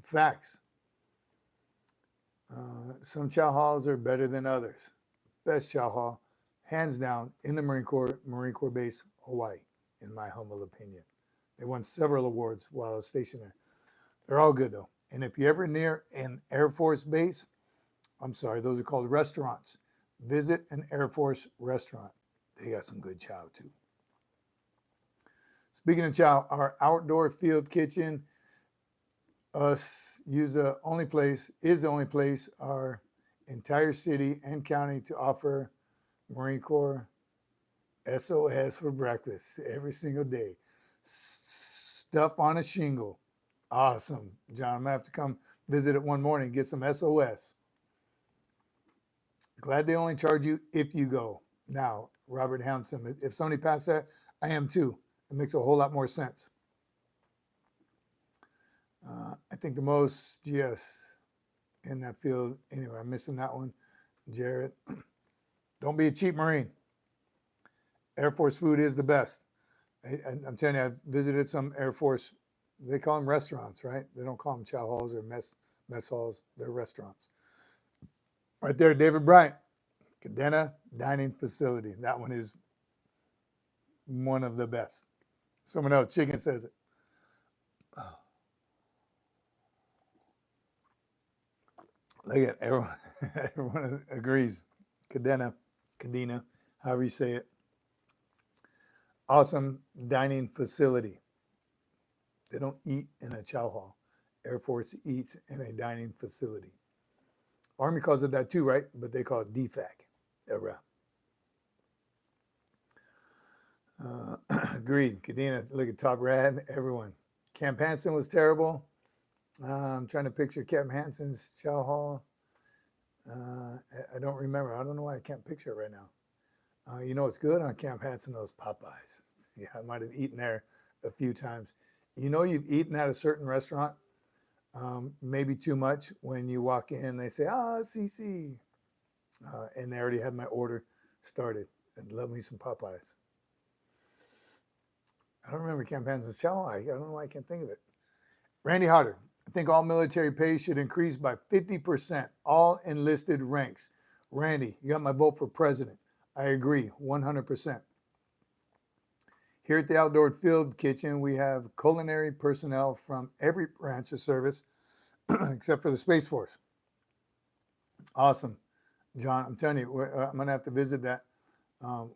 facts. Some chow halls are better than others. Best chow hall, hands down, in the Marine Corps Base, Hawaii. in my humble opinion. They won several awards while I was stationed there. They're all good though. And if you're ever near an Air Force base, I'm sorry, those are called restaurants. Visit an Air Force restaurant. They got some good chow too. Speaking of chow, our outdoor field kitchen is the only place our entire city and county to offer Marine Corps SOS for breakfast every single day. Stuff on a shingle. Awesome. John, I'm going to have to come visit it one morning and get some SOS. Glad they only charge you if you go. Now, Robert Hampton, if somebody passed that, I am too. It makes a whole lot more sense. I think the most, yes, in that field. Anyway, I'm missing that one. Jared, don't be a cheap Marine. Air Force food is the best. I'm telling you, I've visited some Air Force, they call them restaurants, right? They don't call them chow halls or mess halls. They're restaurants. Right there, David Bryant, Cadena Dining Facility. That one is one of the best. Someone else, Chicken says it. Look at everyone. Everyone agrees. Cadena, however you say it. Awesome dining facility. They don't eat in a chow hall. Air Force eats in a dining facility. Army calls it that too, right? But they call it DFAC. Era. Agreed. Cadena, look at Top Rad, everyone. Camp Hansen was terrible. I'm trying to picture Camp Hansen's chow hall. I don't remember. I don't know why I can't picture it right now. You know what's good on Camp Hansen? Those Popeyes. Yeah, I might have eaten there a few times. You know you've eaten at a certain restaurant, maybe too much. When you walk in, they say, Cece. And they already had my order started. And love me some Popeyes. I don't remember Camp Hansen's chow hall. I don't know why I can't think of it. Randy Hodder. I think all military pay should increase by 50%, all enlisted ranks. Randy, you got my vote for president. I agree, 100%. Here at the Outdoor Field Kitchen, we have culinary personnel from every branch of service except for the Space Force. Awesome. John, I'm telling you, I'm going to have to visit that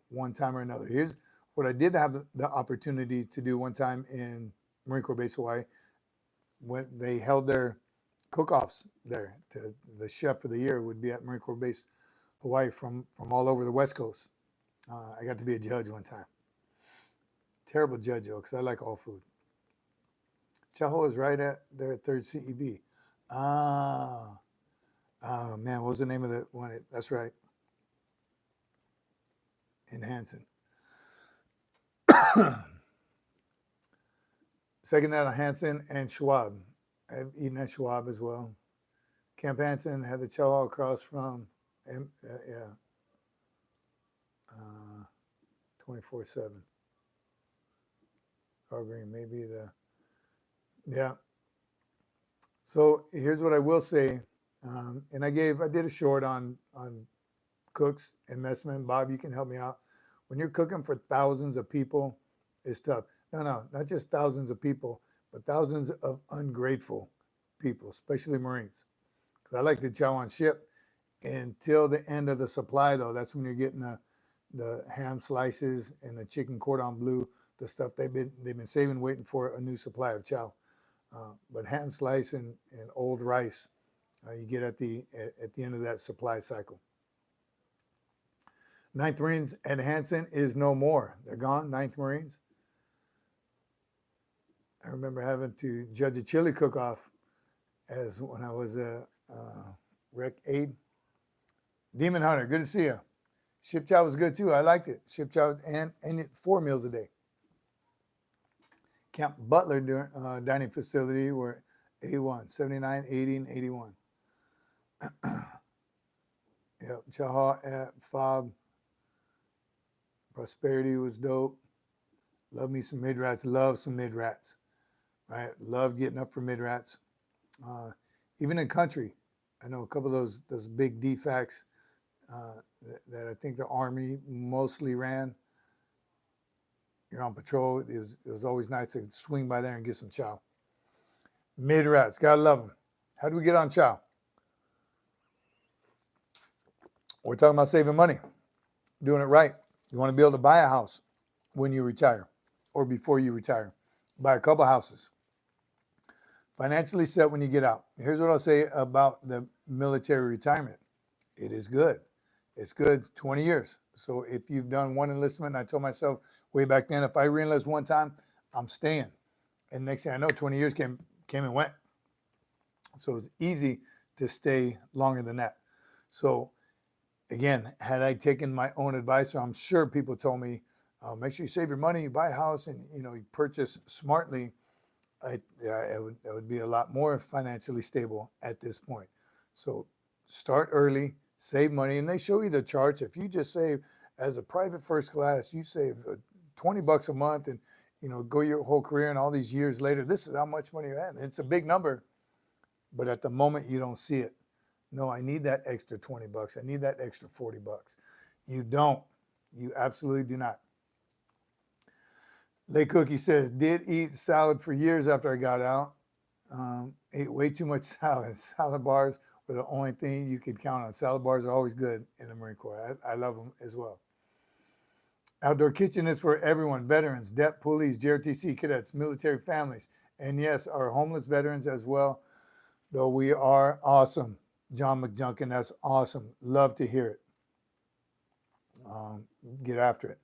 one time or another. Here's what I did have the opportunity to do one time in Marine Corps Base, Hawaii. When they held their cook-offs there, the chef of the year would be at Marine Corps Base, Hawaii, from all over the West Coast. I got to be a judge one time. Terrible judge, though, because I like all food. Chaho is right there at 3rd CEB. Oh, man, what was the name of the one? That's right. In Hansen. Second that on Hansen and Schwab. I've eaten at Schwab as well. Camp Hansen had the chow hall across from, 24/7. Or Green, maybe yeah. So here's what I will say. And I did a short on cooks and messmen. Bob, you can help me out. When you're cooking for thousands of people, it's tough. No, not just thousands of people, but thousands of ungrateful people, especially Marines. Because I like to chow on ship until the end of the supply, though. That's when you're getting the ham slices and the chicken cordon bleu, the stuff they've been saving, waiting for a new supply of chow. But ham slice and old rice, you get at the end of that supply cycle. 9th Marines at Hansen is no more. They're gone, 9th Marines. I remember having to judge a chili cook-off as when I was a rec aide. Demon Hunter, good to see you. Ship chow was good too. I liked it. Ship chow and 4 meals a day. Camp Butler dining facility were A1, 79, 80, and 81. Yep, chow hall at FOB. Prosperity was dope. Love me some mid-rats. Love some mid-rats. Right? Love getting up for mid-rats. Even in country, I know a couple of those big DFACs that I think the Army mostly ran. you're on patrol, it was always nice to swing by there and get some chow. Mid-rats, gotta love them. How do we get on chow? We're talking about saving money, doing it right. You want to be able to buy a house when you retire or before you retire. Buy a couple houses. Financially set when you get out. Here's what I'll say about the military retirement. It is good. It's good, 20 years. So if you've done one enlistment, I told myself way back then, if I re-enlist one time, I'm staying. And next thing I know, 20 years came and went. So it's easy to stay longer than that. So again, had I taken my own advice, I'm sure people told me, make sure you save your money, you buy a house, and you purchase smartly. I would be a lot more financially stable at this point. So start early, save money, and they show you the charts. If you just save as a private first class, you save $20 a month, and go your whole career, and all these years later, this is how much money you had. It's a big number, but at the moment you don't see it. No, I need that extra $20. I need that extra $40. You don't. You absolutely do not. Lay Cookie says, did eat salad for years after I got out. Ate way too much salad. Salad bars were the only thing you could count on. Salad bars are always good in the Marine Corps. I love them as well. Outdoor kitchen is for everyone. Veterans, DEP, Poolees, JRTC cadets, military families, and yes, our homeless veterans as well, though we are awesome. John McJunkin, that's awesome. Love to hear it. Get after it.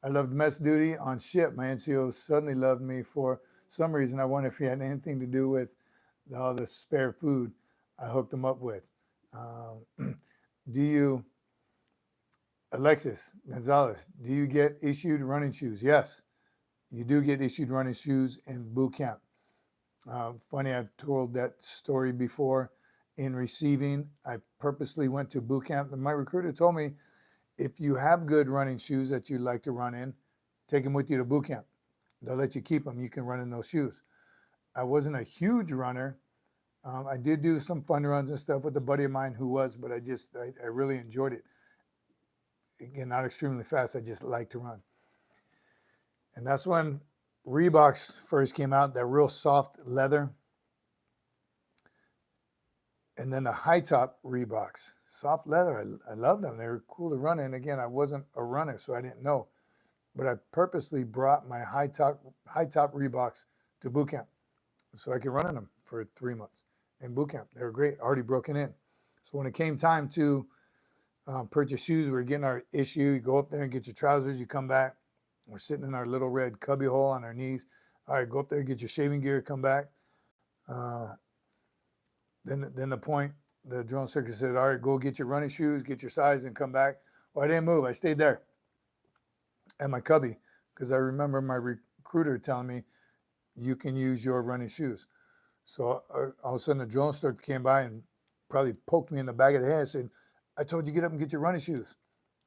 I loved mess duty on ship. My NCO suddenly loved me for some reason. I wonder if he had anything to do with all the spare food I hooked him up with. Alexis Gonzalez, do you get issued running shoes? Yes, you do get issued running shoes in boot camp. Funny, I've told that story before. In receiving, I purposely went to boot camp, and my recruiter told me, if you have good running shoes that you'd like to run in, take them with you to boot camp. They'll let you keep them. You can run in those shoes. I wasn't a huge runner. I did do some fun runs and stuff with a buddy of mine who was, but I really enjoyed it. Again, not extremely fast. I just like to run. And that's when Reeboks first came out, that real soft leather. And then the high top Reeboks, soft leather. I love them. They were cool to run in. Again, I wasn't a runner, so I didn't know. But I purposely brought my high top Reeboks to boot camp so I could run in them for 3 months in boot camp. They were great, already broken in. So when it came time to purchase shoes, we were getting our issue. You go up there and get your trousers. You come back. We're sitting in our little red cubby hole on our knees. All right, go up there, get your shaving gear, come back. Then the drill instructor said, all right, go get your running shoes, get your size, and come back. Well, I didn't move. I stayed there at my cubby because I remember my recruiter telling me, you can use your running shoes. So all of a sudden, the drill instructor came by and probably poked me in the back of the head and said, I told you get up and get your running shoes.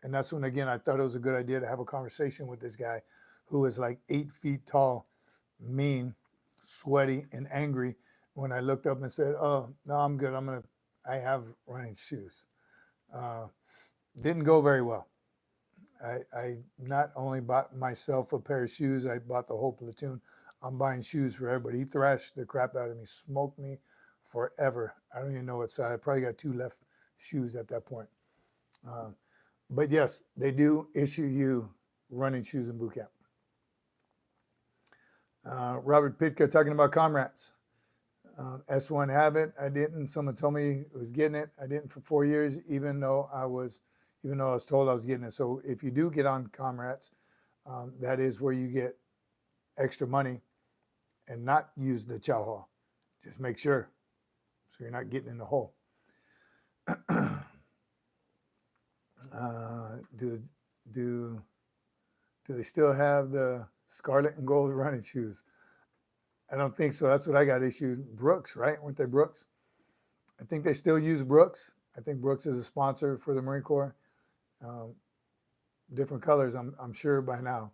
And that's when, again, I thought it was a good idea to have a conversation with this guy who was like 8 feet tall, mean, sweaty, and angry. When I looked up and said, oh, no, I'm good. I have running shoes. Didn't go very well. I not only bought myself a pair of shoes, I bought the whole platoon. I'm buying shoes for everybody. He thrashed the crap out of me, smoked me forever. I don't even know what size. I probably got 2 left shoes at that point. But yes, they do issue you running shoes in boot camp. Robert Pitka talking about comrades. S1 have it. I didn't. Someone told me I was getting it. I didn't for 4 years, even though I was told I was getting it. So if you do get on comrades, that is where you get extra money and not use the chow hall. Just make sure so you're not getting in the hole. Do they still have the scarlet and gold running shoes? I don't think so. That's what I got issued. Brooks, right? Weren't they Brooks? I think they still use Brooks. I think Brooks is a sponsor for the Marine Corps. Different colors, I'm sure by now.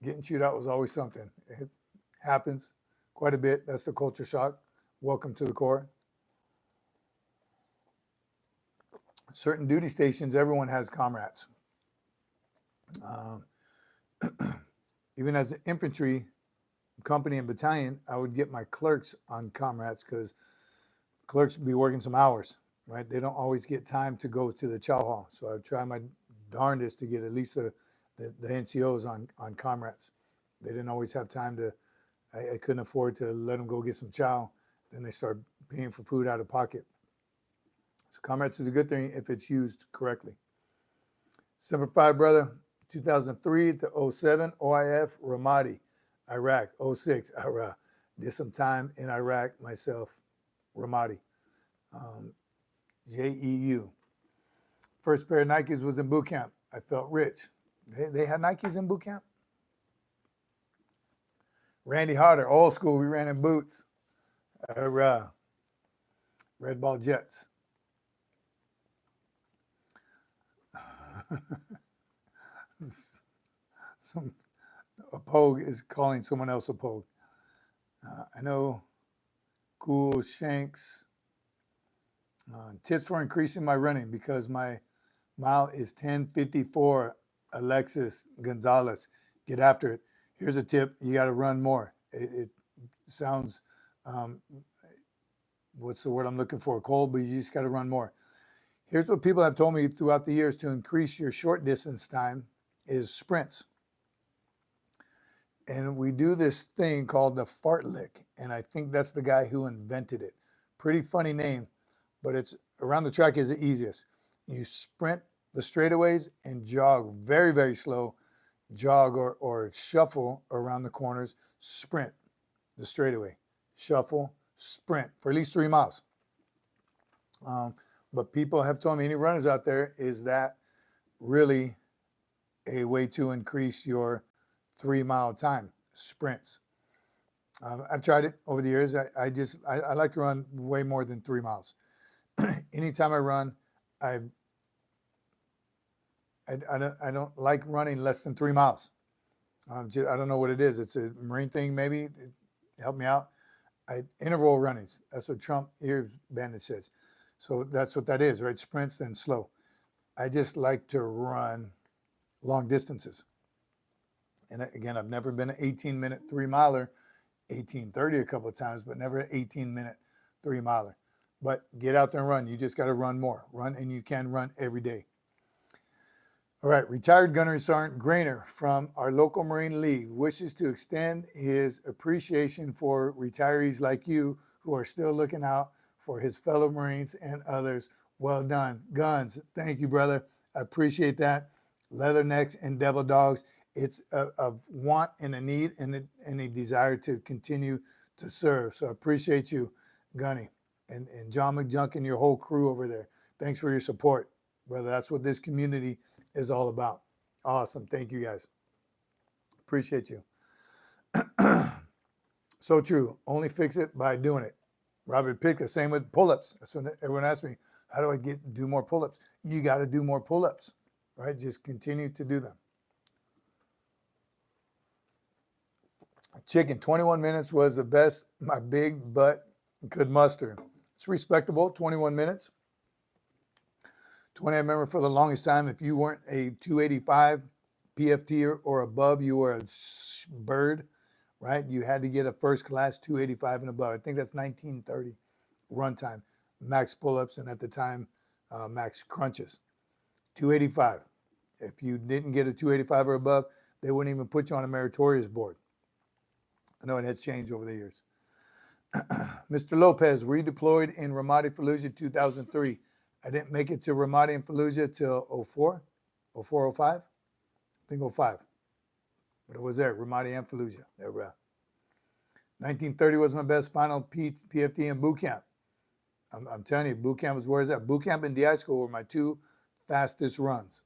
Getting chewed out was always something. It happens quite a bit. That's the culture shock. Welcome to the Corps. Certain duty stations, everyone has comrades. Um, even as an infantry company and battalion, I would get my clerks on comrades because clerks would be working some hours, right? They don't always get time to go to the chow hall. So I would try my darndest to get at least the NCOs on comrades. They didn't always have time to, I couldn't afford to let them go get some chow. Then they start paying for food out of pocket. So comrades is a good thing if it's used correctly. Semper Fi, brother, 2003 to 07, OIF, Ramadi, Iraq, 06, Iraq. Did some time in Iraq myself, Ramadi. JEU. First pair of Nikes was in boot camp. I felt rich. They had Nikes in boot camp? Randy Hodder, old school, we ran in boots. Red Ball Jets. A pogue is calling someone else a pogue. I know Cool Shanks. Tips for increasing my running because my mile is 10:54. Alexis Gonzalez, get after it. Here's a tip: you got to run more. It sounds, what's the word I'm looking for? Cold, but you just got to run more. Here's what people have told me throughout the years to increase your short distance time is sprints. And we do this thing called the fartlek, and I think that's the guy who invented it. Pretty funny name, but it's around the track is the easiest. You sprint the straightaways and jog very, very slow, jog or shuffle around the corners, sprint the straightaway, shuffle, sprint for at least 3 miles. But people have told me, any runners out there, is that really a way to increase your 3 mile time, sprints? I've tried it over the years. I like to run way more than 3 miles. Anytime I run, I don't like running less than 3 miles. I don't know what it is. It's a Marine thing, maybe. Help me out. Interval runnings. That's what Trump Ear Bandit says. So that's what that is, right? Sprints, then slow. I just like to run long distances. And again, I've never been an 18-minute 3 miler, 18:30 a couple of times, but never an 18-minute 3 miler. But get out there and run. You just got to run more. Run, and you can run every day. All right, retired Gunnery Sergeant Grainer from our local Marine League wishes to extend his appreciation for retirees like you who are still looking out for his fellow Marines and others. Well done. Guns, thank you, brother. I appreciate that. Leathernecks and Devil Dogs, it's a want and a need and a desire to continue to serve. So I appreciate you, Gunny, and John McJunk and your whole crew over there. Thanks for your support, brother. That's what this community is all about. Awesome. Thank you, guys. Appreciate you. So true. Only fix it by doing it. Robert Pitka, same with pull-ups. That's when everyone asks me, how do I do more pull-ups? You got to do more pull-ups, right? Just continue to do them. Chicken, 21 minutes was the best my big butt could muster. It's respectable, 21 minutes. 20, I remember for the longest time, if you weren't a 285 PFT or above, you were a bird, right? You had to get a first class 285 and above. I think that's 1930 runtime, max pull-ups, and at the time, max crunches. 285. If you didn't get a 285 or above, they wouldn't even put you on a meritorious board. I know it has changed over the years. Mr. Lopez, redeployed in Ramadi, Fallujah, 2003. I didn't make it to Ramadi and Fallujah till 04, 05? I think 05. But it was there, Ramadi and Fallujah. There we are. 1930 was my best final PFT in boot camp. I'm telling you, boot camp was where is that? Boot camp and DI school were my two fastest runs.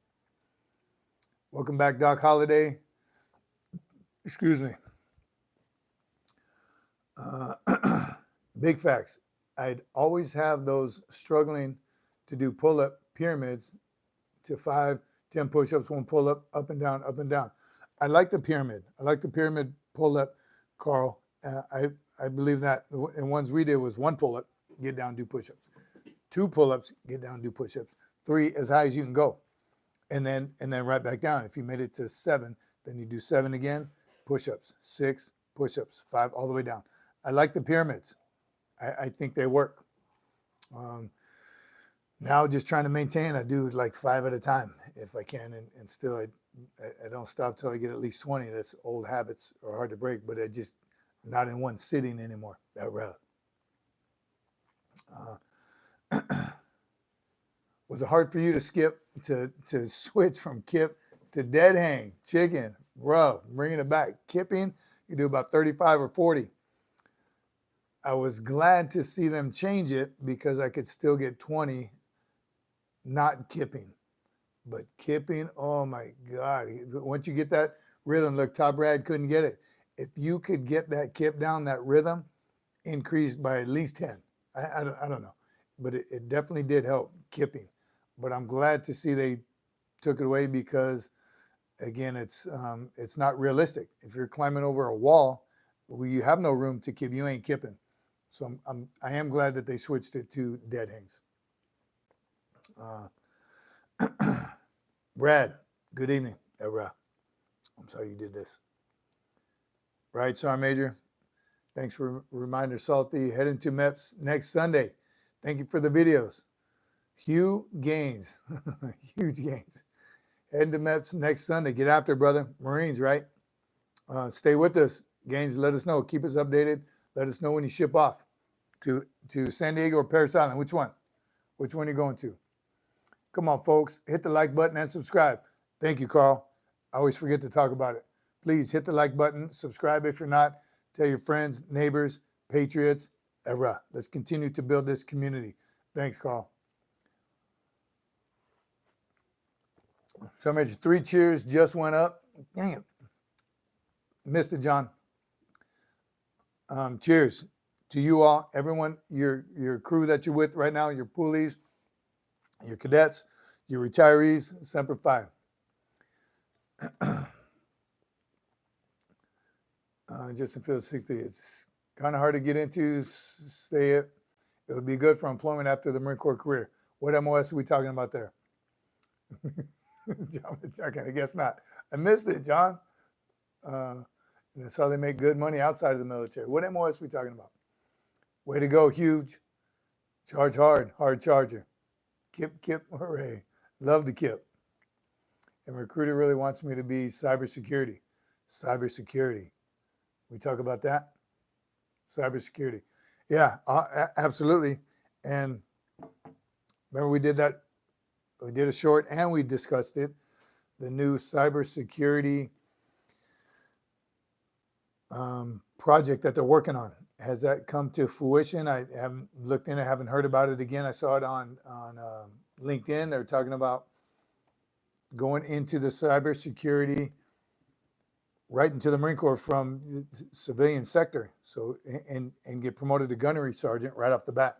Welcome back, Doc Holliday. Excuse me. Big facts. I'd always have those struggling to do pull-up pyramids to 5, 10 push-ups, 1 pull-up, up and down, up and down. I like the pyramid. I like the pyramid pull-up, Carl. I believe that. And ones we did was 1 pull-up, get down, do push-ups. 2 pull-ups, get down, do push-ups. 3, as high as you can go. and then right back down. If you made it to 7, then you do 7 again, push-ups, 6 push-ups, 5 all the way down. I like the pyramids. I think they work. Now just trying to maintain, I do like 5 at a time if I can, and still I don't stop till I get at least 20. That's old habits are hard to break, but I just not in one sitting anymore. That rather. Was it hard for you to skip to switch from kip to dead hang chicken? Bro, bringing it back. Kipping, you do about 35 or 40. I was glad to see them change it because I could still get 20 not kipping. But kipping, oh my God. Once you get that rhythm, look, Top Rad couldn't get it. If you could get that kip down, that rhythm increased by at least 10. I don't know. But it definitely did help kipping. But I'm glad to see they took it away because, again, it's not realistic. If you're climbing over a wall, well, you have no room to kip. You ain't kipping. So I am glad that they switched it to dead hangs. Brad, good evening. I'm sorry you did this. Right, Sergeant Major. Thanks for reminder, Salty. Heading to MEPS next Sunday. Thank you for the videos. Huge gains. Huge gains. Heading to MEPS next Sunday. Get after it, brother. Marines, right? Stay with us. Gains, let us know. Keep us updated. Let us know when you ship off to San Diego or Parris Island. Which one? Which one are you going to? Come on, folks. Hit the like button and subscribe. Thank you, Carl. I always forget to talk about it. Please hit the like button. Subscribe if you're not. Tell your friends, neighbors, Patriots, etc. Let's continue to build this community. Thanks, Carl. So Major, 3 cheers just went up. Dang it. Missed it, John. Cheers to you all, everyone, your crew that you're with right now, your Poolees, your cadets, your retirees, Semper Fi. Just in field 60, it's kind of hard to get into. It would be good for employment after the Marine Corps career. What MOS are we talking about there? John, I guess not. I missed it, John. And that's how they make good money outside of the military. What MOS are we talking about? Way to go, huge. Charge hard, hard charger. Kip, hooray. Love the kip. And recruiter really wants me to be cybersecurity. Cybersecurity. We talk about that? Cybersecurity. Yeah, absolutely. And remember we did that. We did a short and we discussed it. The new cybersecurity project that they're working on. Has that come to fruition? I haven't looked in. I haven't heard about it again. I saw it on LinkedIn. They're talking about going into the cybersecurity, right into the Marine Corps from the civilian sector. So and get promoted to gunnery sergeant right off the bat,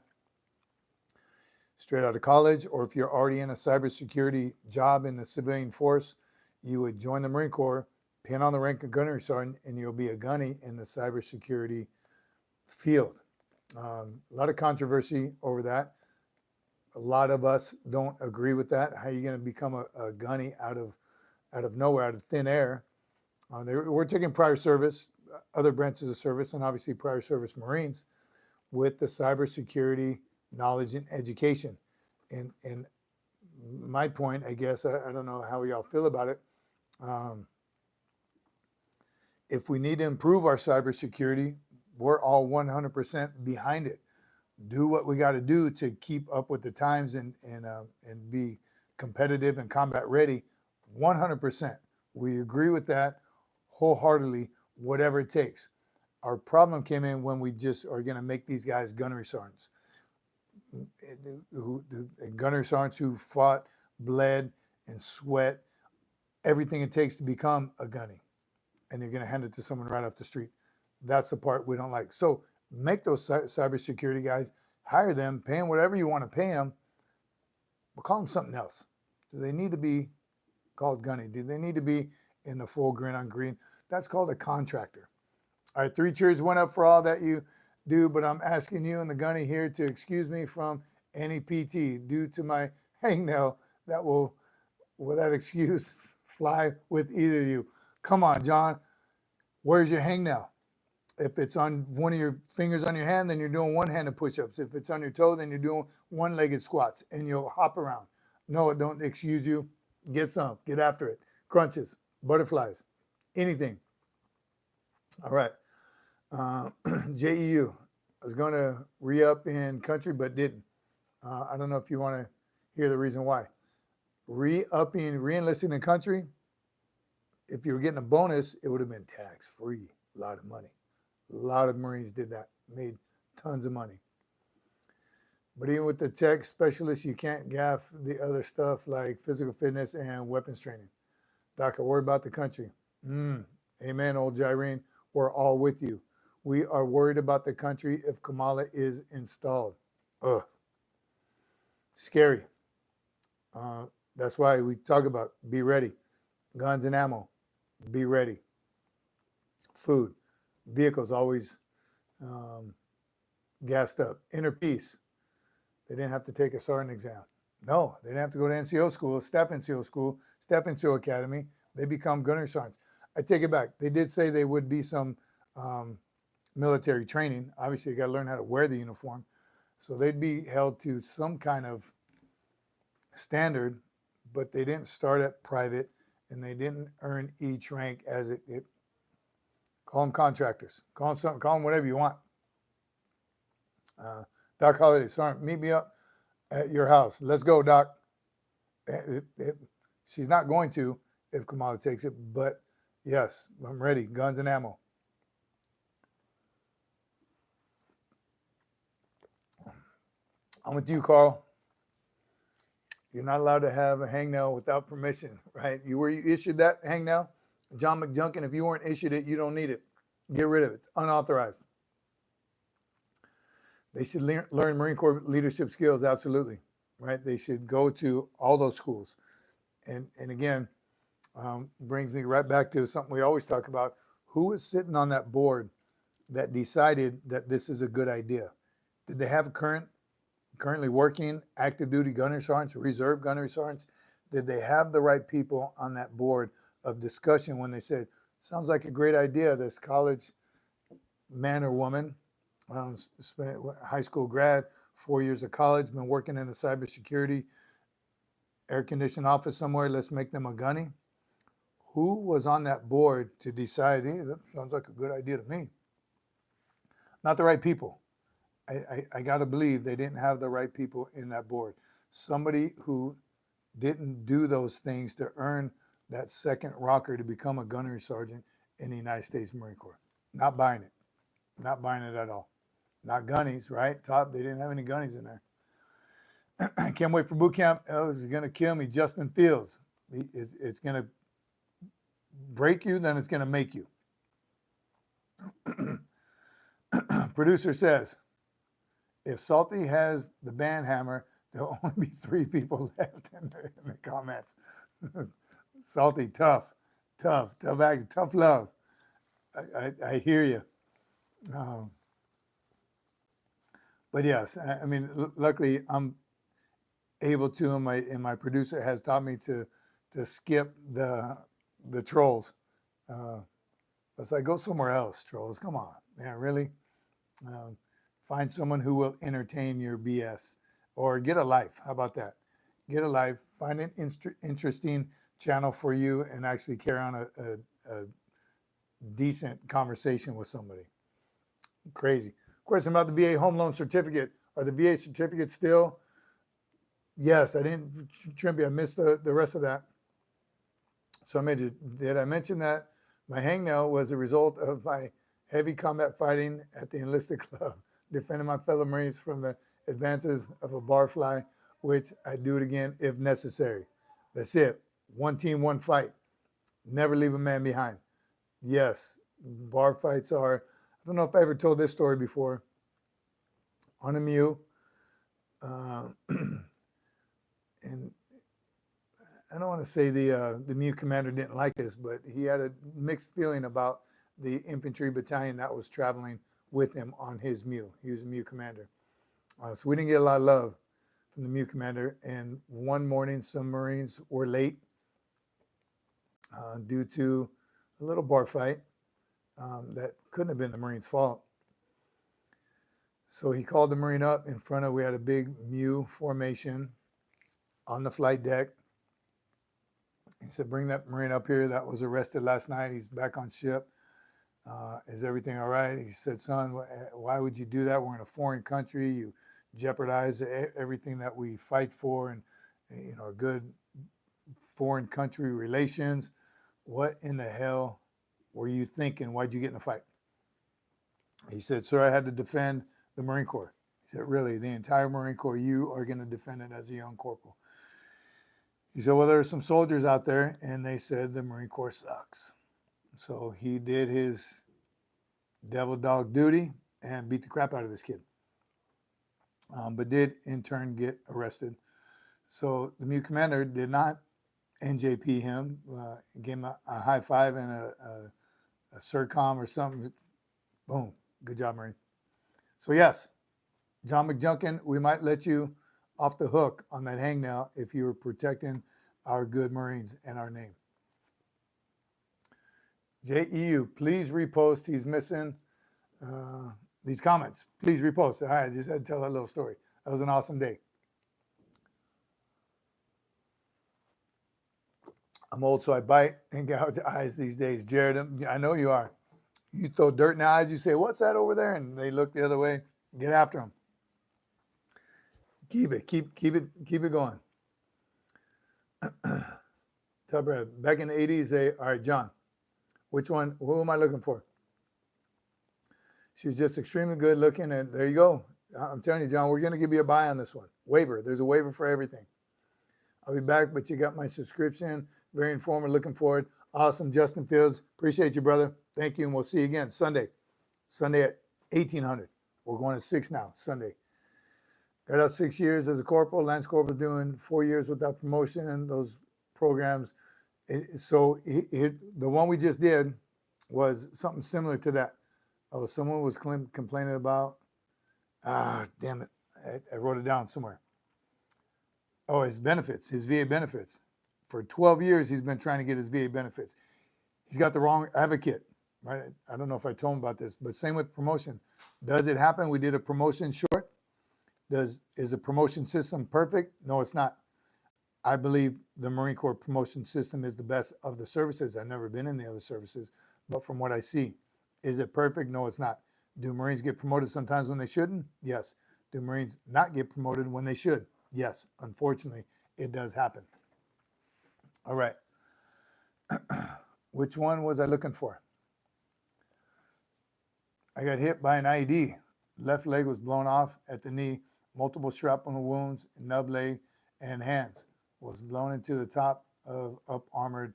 straight out of college. Or if you're already in a cybersecurity job in the civilian force, you would join the Marine Corps, pin on the rank of gunnery sergeant, and you'll be a gunny in the cybersecurity field. A lot of controversy over that. A lot of us don't agree with that. How are you going to become a gunny out of nowhere, out of thin air? We're taking prior service, other branches of service, and obviously prior service Marines with the cybersecurity knowledge and education. And my point, I guess, I don't know how y'all feel about it. If we need to improve our cybersecurity, we're all 100% behind it. Do what we got to do to keep up with the times and be competitive and combat ready. 100%. We agree with that wholeheartly, whatever it takes. Our problem came in when we just are going to make these guys gunnery sergeants. Gunnery sergeants who fought, bled, and sweat everything it takes to become a gunny. And you're going to hand it to someone right off the street. That's the part we don't like. So make those cybersecurity guys, hire them, pay them whatever you want to pay them, but call them something else. Do they need to be called gunny? Do they need to be in the full green on green? That's called a contractor. All right, 3 cheers went up for all that you do, but I'm asking you and the gunny here to excuse me from any PT due to my hangnail that will without excuse, fly with either of you. Come on, John. Where's your hangnail? If it's on one of your fingers on your hand, then you're doing one-handed push-ups. If it's on your toe, then you're doing one-legged squats, and you'll hop around. No, it don't excuse you. Get some. Get after it. Crunches, butterflies, anything. All right. JEU. I was going to re-up in country, but didn't. I don't know if you want to hear the reason why. Re-enlisting in country, if you were getting a bonus, it would have been tax-free. A lot of money. A lot of Marines did that, made tons of money. But even with the tech specialists, you can't gaff the other stuff like physical fitness and weapons training. Doc, I worry about the country. Amen, old Gyrene. We're all with you. We are worried about the country if Kamala is installed. Ugh. Scary. That's why we talk about be ready. Guns and ammo, be ready. Food, vehicles always gassed up. Inner peace. They didn't have to take a sergeant exam. No, they didn't have to go to NCO school, staff NCO academy. They become gunnery sergeants. I take it back. They did say they would be some military training. Obviously, you got to learn how to wear the uniform. So they'd be held to some kind of standard, but they didn't start at private, and they didn't earn each rank as it call them contractors. Call them something. Call them whatever you want. Doc Holliday, Sergeant, meet me up at your house. Let's go, Doc. She's not going to if Kamala takes it, but yes, I'm ready. Guns and ammo. I'm with you, Carl. You're not allowed to have a hangnail without permission, right? You issued that hangnail? John McJunkin, if you weren't issued it, you don't need it. Get rid of it. It's unauthorized. They should learn Marine Corps leadership skills, absolutely, right? They should go to all those schools. And again, brings me right back to something we always talk about. Who is sitting on that board that decided that this is a good idea? Did they have currently working active duty gunnery sergeants, reserve gunnery sergeants? Did they have the right people on that board of discussion when they said, sounds like a great idea, this college man or woman, high school grad, 4 years of college, been working in the cybersecurity air-conditioned office somewhere, let's make them a gunny? Who was on that board to decide, hey, that sounds like a good idea to me? Not the right people. I got to believe they didn't have the right people in that board. Somebody who didn't do those things to earn that second rocker to become a gunnery sergeant in the United States Marine Corps. Not buying it. Not buying it at all. Not gunnies, right? They didn't have any gunnies in there. I can't wait for boot camp. Oh, this is going to kill me. Justin Fields. It's going to break you, then it's going to make you. Producer says, if Salty has the band hammer, there'll only be 3 people left in the comments. Salty, tough action, tough love. I hear you. But yes, I mean, luckily I'm able to, and my producer has taught me to skip the trolls. It's like, go somewhere else, trolls. Come on, man, really? Find someone who will entertain your BS, or get a life. How about that? Get a life. Find an interesting channel for you, and actually carry on a decent conversation with somebody. Crazy. Question about the VA home loan certificate. Are the VA certificates still? Yes, I didn't, Trimpy, I missed the rest of that. So did I mention that my hangnail was a result of my heavy combat fighting at the enlisted club, defending my fellow Marines from the advances of a barfly, which I do it again if necessary. That's it. One team, one fight. Never leave a man behind. Yes, bar fights are, I don't know if I ever told this story before. On a MEU, and I don't want to say the MEU commander didn't like this, but he had a mixed feeling about the infantry battalion that was traveling with him on his MEU. He was a MEU commander. So we didn't get a lot of love from the MEU commander. And one morning, some Marines were late due to a little bar fight that couldn't have been the Marine's fault. So he called the Marine up in front of, we had a big mu formation on the flight deck. He said, bring that Marine up here that was arrested last night. He's back on ship. Is everything all right? He said, son, why would you do that? We're in a foreign country. You jeopardize everything that we fight for and, good foreign country relations. What in the hell were you thinking? Why'd you get in a fight? He said, sir, I had to defend the Marine Corps. He said, really, the entire Marine Corps, you are going to defend it as a young corporal. He said, well, there are some soldiers out there, and they said the Marine Corps sucks. So he did his devil dog duty and beat the crap out of this kid, but did in turn get arrested. So the MU commander did not NJP him, gave him a high five and a CERTCOM or something. Boom, good job, Marine. So yes, John McJunkin, we might let you off the hook on that hangnail if you were protecting our good Marines and our name. JEU, please repost. He's missing these comments. Please repost. All right, I just had to tell that little story. That was an awesome day. I'm old, so I bite and gouge eyes these days. Jared, I know you are. You throw dirt in the eyes, you say, what's that over there? And they look the other way. Get after them. Keep it going. Tell Brad, back in the 80s, all right, John, who am I looking for? She was just extremely good looking, and there you go. I'm telling you, John, we're going to give you a buy on this one. Waiver. There's a waiver for everything. I'll be back, but you got my subscription. Very informative. Looking forward. Awesome. Justin Fields. Appreciate you, brother. Thank you, and we'll see you again Sunday. Sunday at 1800. We're going at 6 now, Sunday. Got out 6 years as a corporal. Lance Corporal doing 4 years without promotion. Those programs. The one we just did was something similar to that. Oh, someone was complaining about, damn it. I wrote it down somewhere. Oh, his benefits, his VA benefits. For 12 years, he's been trying to get his VA benefits. He's got the wrong advocate, right? I don't know if I told him about this, but same with promotion. Does it happen? We did a promotion short. Is the promotion system perfect? No, it's not. I believe the Marine Corps promotion system is the best of the services. I've never been in the other services, but from what I see, is it perfect? No, it's not. Do Marines get promoted sometimes when they shouldn't? Yes. Do Marines not get promoted when they should? Yes. Unfortunately, it does happen. All right. Which one was I looking for? I got hit by an IED. Left leg was blown off at the knee. Multiple shrapnel wounds, nub leg, and hands. Was blown into the top of up armored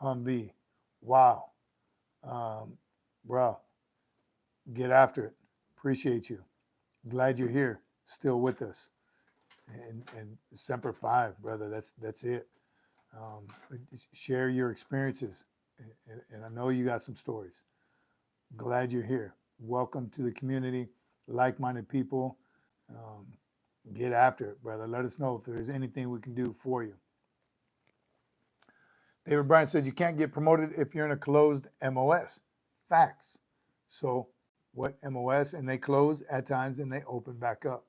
Humvee. Wow. Bro, get after it. Appreciate you. Glad you're here, still with us. And Semper Fi, brother, that's it. Share your experiences. And I know you got some stories. Glad you're here. Welcome to the community, like-minded people. Get after it, brother. Let us know if there's anything we can do for you. David Bryant says you can't get promoted if you're in a closed MOS. Facts. So what MOS? And they close at times and they open back up.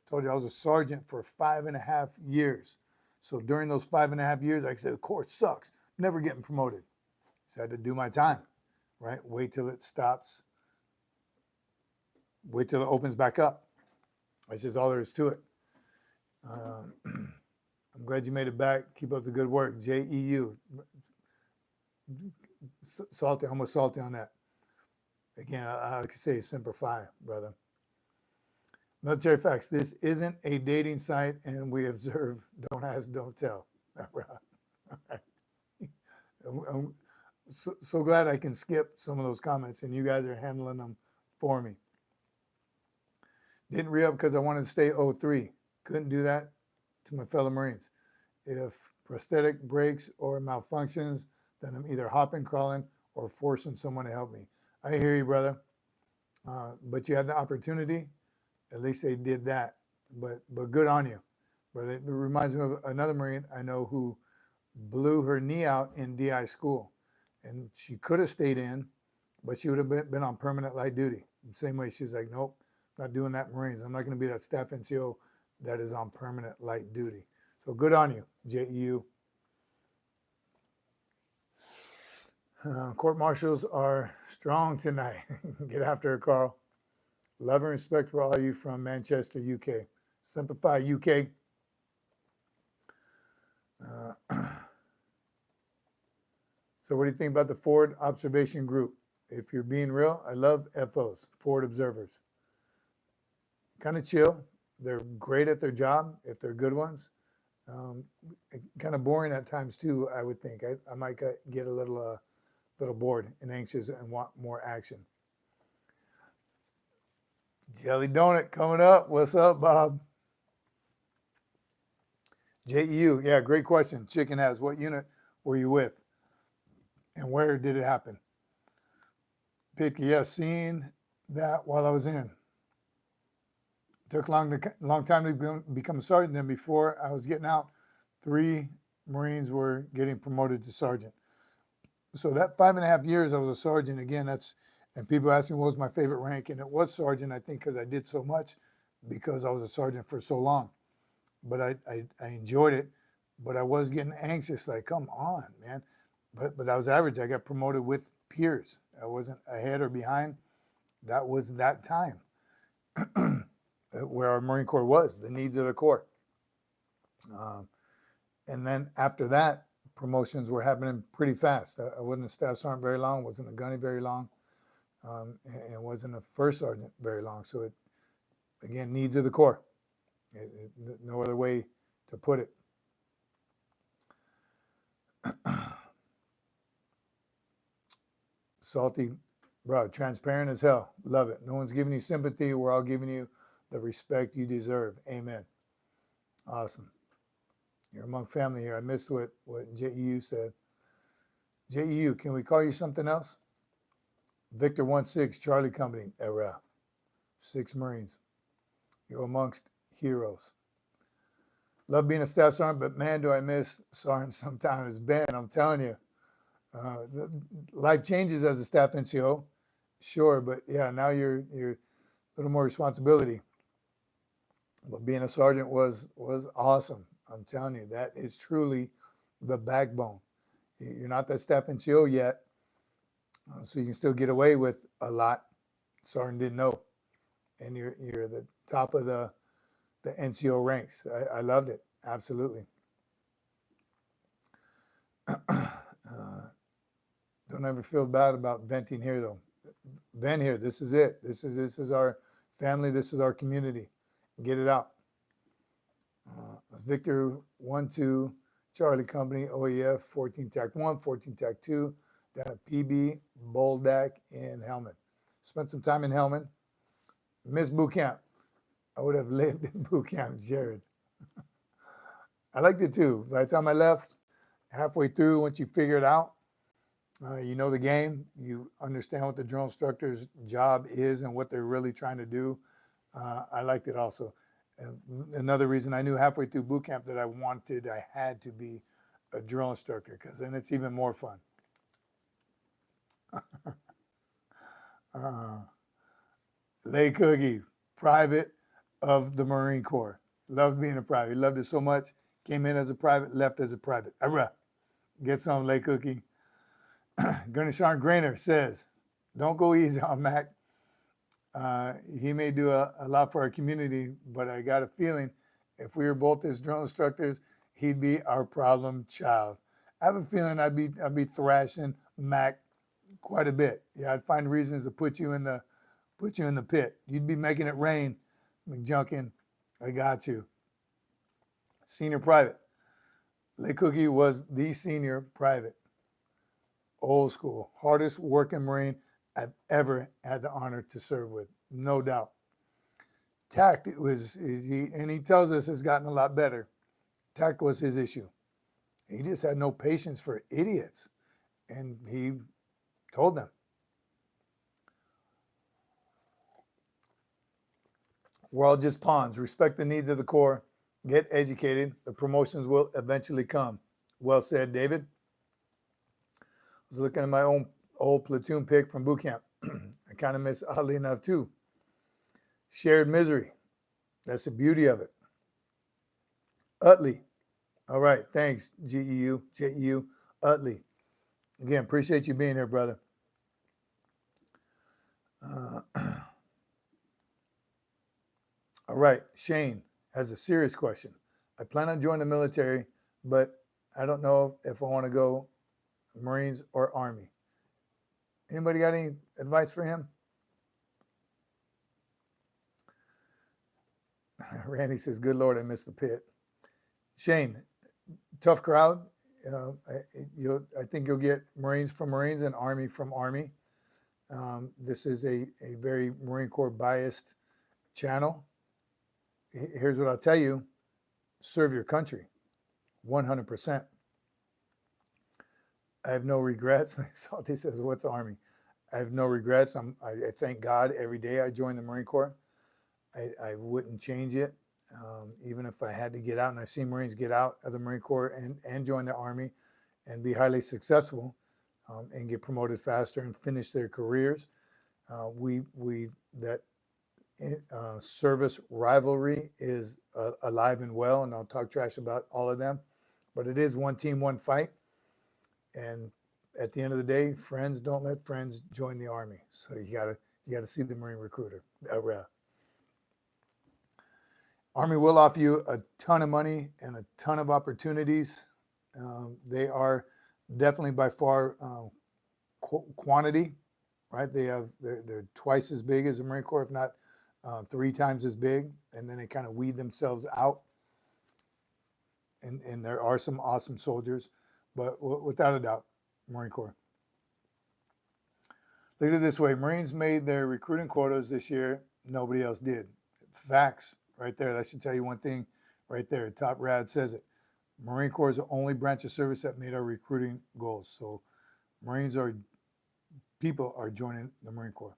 Told you I was a sergeant for 5.5 years. So during those 5.5 years, like I said, the Corps sucks. Never getting promoted. So I had to do my time, right? Wait till it stops. Wait till it opens back up. That's just all there is to it. I'm glad you made it back. Keep up the good work. JEU. Salty, almost salty on that. Again, I could say Semper Fi, brother. Military facts. This isn't a dating site, and we observe, don't ask, don't tell. I'm so glad I can skip some of those comments, and you guys are handling them for me. Didn't re-up because I wanted to stay 03. Couldn't do that to my fellow Marines. If prosthetic breaks or malfunctions, then I'm either hopping, crawling, or forcing someone to help me. I hear you, brother. But you had the opportunity. At least they did that. But good on you. But it reminds me of another Marine I know who blew her knee out in DI school. And she could have stayed in, but she would have been on permanent light duty. The same way she was like, nope, not doing that Marines. I'm not going to be that staff NCO that is on permanent light duty. So good on you, JEU. Court martials are strong tonight. Get after it, Carl. Love and respect for all of you from Manchester, UK. Simplify, UK. So what do you think about the Forward Observation Group? If you're being real, I love FOs, Forward Observers. Kind of chill. They're great at their job if they're good ones. Kind of boring at times too, I would think. I might get a little bored and anxious and want more action. Jelly Donut coming up. What's up, Bob? JEU, yeah, great question. Chicken has, what unit were you with? And where did it happen? Pitke, yes, seeing that while I was in. Took a long time to become a sergeant. Then before I was getting out, 3 Marines were getting promoted to sergeant. So that 5.5 years I was a sergeant. Again, and people ask me what was my favorite rank, and it was sergeant, I think, because I did so much because I was a sergeant for so long. But I enjoyed it, but I was getting anxious, like, come on, man. But I was average. I got promoted with peers. I wasn't ahead or behind. That was that time where our Marine Corps was, the needs of the Corps. And then after that, promotions were happening pretty fast. I wasn't a staff sergeant very long, wasn't a gunny very long, and wasn't a first sergeant very long. So it, again, needs of the Corps. No other way to put it. Salty, bro, transparent as hell. Love it. No one's giving you sympathy. We're all giving you the respect you deserve. Amen. Awesome. You're among family here. I missed what JEU said. JEU, can we call you something else? Victor 1-6, Charlie Company, era. 6 Marines. You're amongst heroes. Love being a staff sergeant, but man, do I miss sergeant sometimes. Ben, I'm telling you, life changes as a staff NCO, sure, but yeah, now you're a little more responsibility. But being a sergeant was awesome. I'm telling you, that is truly the backbone. You're not that staff NCO yet, so you can still get away with a lot. Sergeant didn't know, and you're the top of the NCO ranks. I loved it, absolutely. Don't ever feel bad about venting here, though. Vent here. This is it. This is our family. This is our community. Get it out. Victor 1-2, Charlie Company, OEF 14 TAC 1, 14 TAC 2, down at PB Boldak in Helmand. Spent some time in Helmand. Missed boot camp. I would have lived in boot camp, Jared. I liked it too. By the time I left, halfway through, once you figure it out, you know the game, you understand what the drill instructor's job is and what they're really trying to do. I liked it also. And another reason I knew halfway through boot camp that I had to be a drill instructor, because then it's even more fun. Lay Cookie, private of the Marine Corps. Loved being a private. Loved it so much. Came in as a private, left as a private. Get some, Lay Cookie. Gunny Sean Grainer says, don't go easy on Mac. He may do a lot for our community, but I got a feeling if we were both his drill instructors, he'd be our problem child. I have a feeling I'd be thrashing Mac quite a bit. Yeah, I'd find reasons to put you in the pit. You'd be making it rain, McJunkin. I got you. Senior private. Lay Cookie was the senior private. Old school, hardest working Marine I've ever had the honor to serve with, no doubt. Tact, and he tells us it's gotten a lot better. Tact was his issue. He just had no patience for idiots, and he told them. We're all just pawns. Respect the needs of the Corps. Get educated. The promotions will eventually come. Well said, David. I was looking at my own old platoon pick from boot camp. I kind of miss, oddly enough, too. Shared misery. That's the beauty of it. Utley. All right. Thanks, JEU, Utley. Again, appreciate you being here, brother. All right. Shane has a serious question. I plan on joining the military, but I don't know if I want to go Marines or Army. Anybody got any advice for him? Randy says, good Lord, I missed the pit. Shane, tough crowd. I think you'll get Marines from Marines and Army from Army. This is a very Marine Corps biased channel. Here's what I'll tell you. Serve your country, 100%. I have no regrets. Salty says, what's Army? I have no regrets. I thank God every day I joined the Marine Corps. I wouldn't change it, even if I had to get out. And I've seen Marines get out of the Marine Corps and join the Army and be highly successful and get promoted faster and finish their careers. That service rivalry is alive and well, and I'll talk trash about all of them. But it is one team, one fight. And at the end of the day, friends don't let friends join the Army. So you gotta see the Marine recruiter. Army will offer you a ton of money and a ton of opportunities. They are definitely by far quantity, right? They're twice as big as the Marine Corps, if not 3 times as big, and then they kind of weed themselves out. And there are some awesome soldiers, but without a doubt, Marine Corps. Look at it this way. Marines made their recruiting quotas this year. Nobody else did. Facts right there. That should tell you one thing right there. Top Rad says it. Marine Corps is the only branch of service that made our recruiting goals. So people are joining the Marine Corps.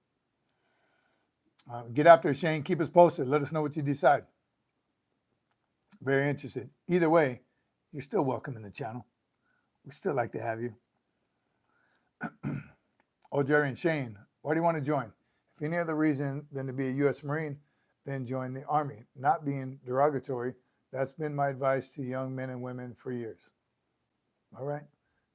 Get after it, Shane. Keep us posted. Let us know what you decide. Very interested. Either way, you're still welcome in the channel. We still like to have you. Oh, Jerry and Shane, why do you want to join? If any other reason than to be a U.S. Marine, then join the Army. Not being derogatory, that's been my advice to young men and women for years. All right?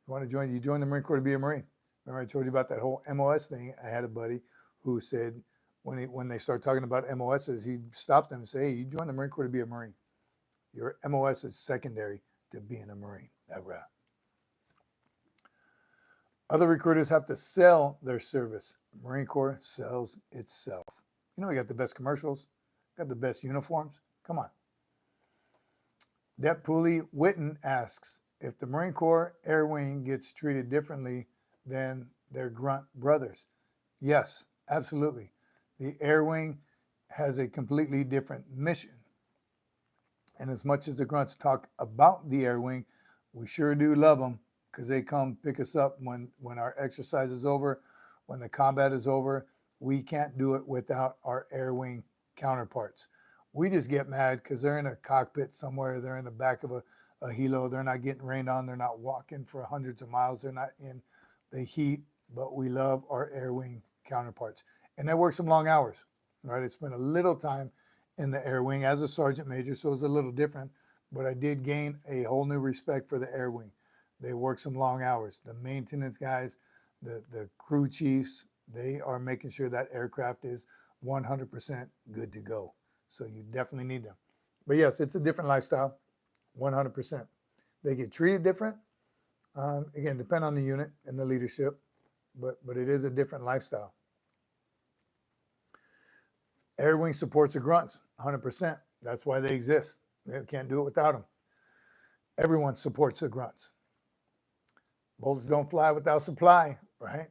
You want to join? You join the Marine Corps to be a Marine. Remember I told you about that whole MOS thing? I had a buddy who said when they start talking about MOSs, he stopped them and say, hey, you join the Marine Corps to be a Marine. Your MOS is secondary to being a Marine. Right. Other recruiters have to sell their service. Marine Corps sells itself. You know, we got the best commercials, got the best uniforms. Come on. Dep Poolee Witten asks, if the Marine Corps Air Wing gets treated differently than their grunt brothers? Yes, absolutely. The Air Wing has a completely different mission. And as much as the grunts talk about the Air Wing, we sure do love them because they come pick us up when our exercise is over, when the combat is over. We can't do it without our Air Wing counterparts. We just get mad because they're in a cockpit somewhere. They're in the back of a helo. They're not getting rained on. They're not walking for hundreds of miles. They're not in the heat, but we love our Air Wing counterparts. And they work some long hours, right? I spent a little time in the Air Wing as a sergeant major, so it's a little different, but I did gain a whole new respect for the Air Wing. They work some long hours. The maintenance guys, the crew chiefs, they are making sure that aircraft is 100% good to go. So you definitely need them. But yes, it's a different lifestyle, 100%. They get treated different. Again, depend on the unit and the leadership, but it is a different lifestyle. Air Wing supports the grunts, 100%. That's why they exist. They can't do it without them. Everyone supports the grunts. Bullets don't fly without supply, right?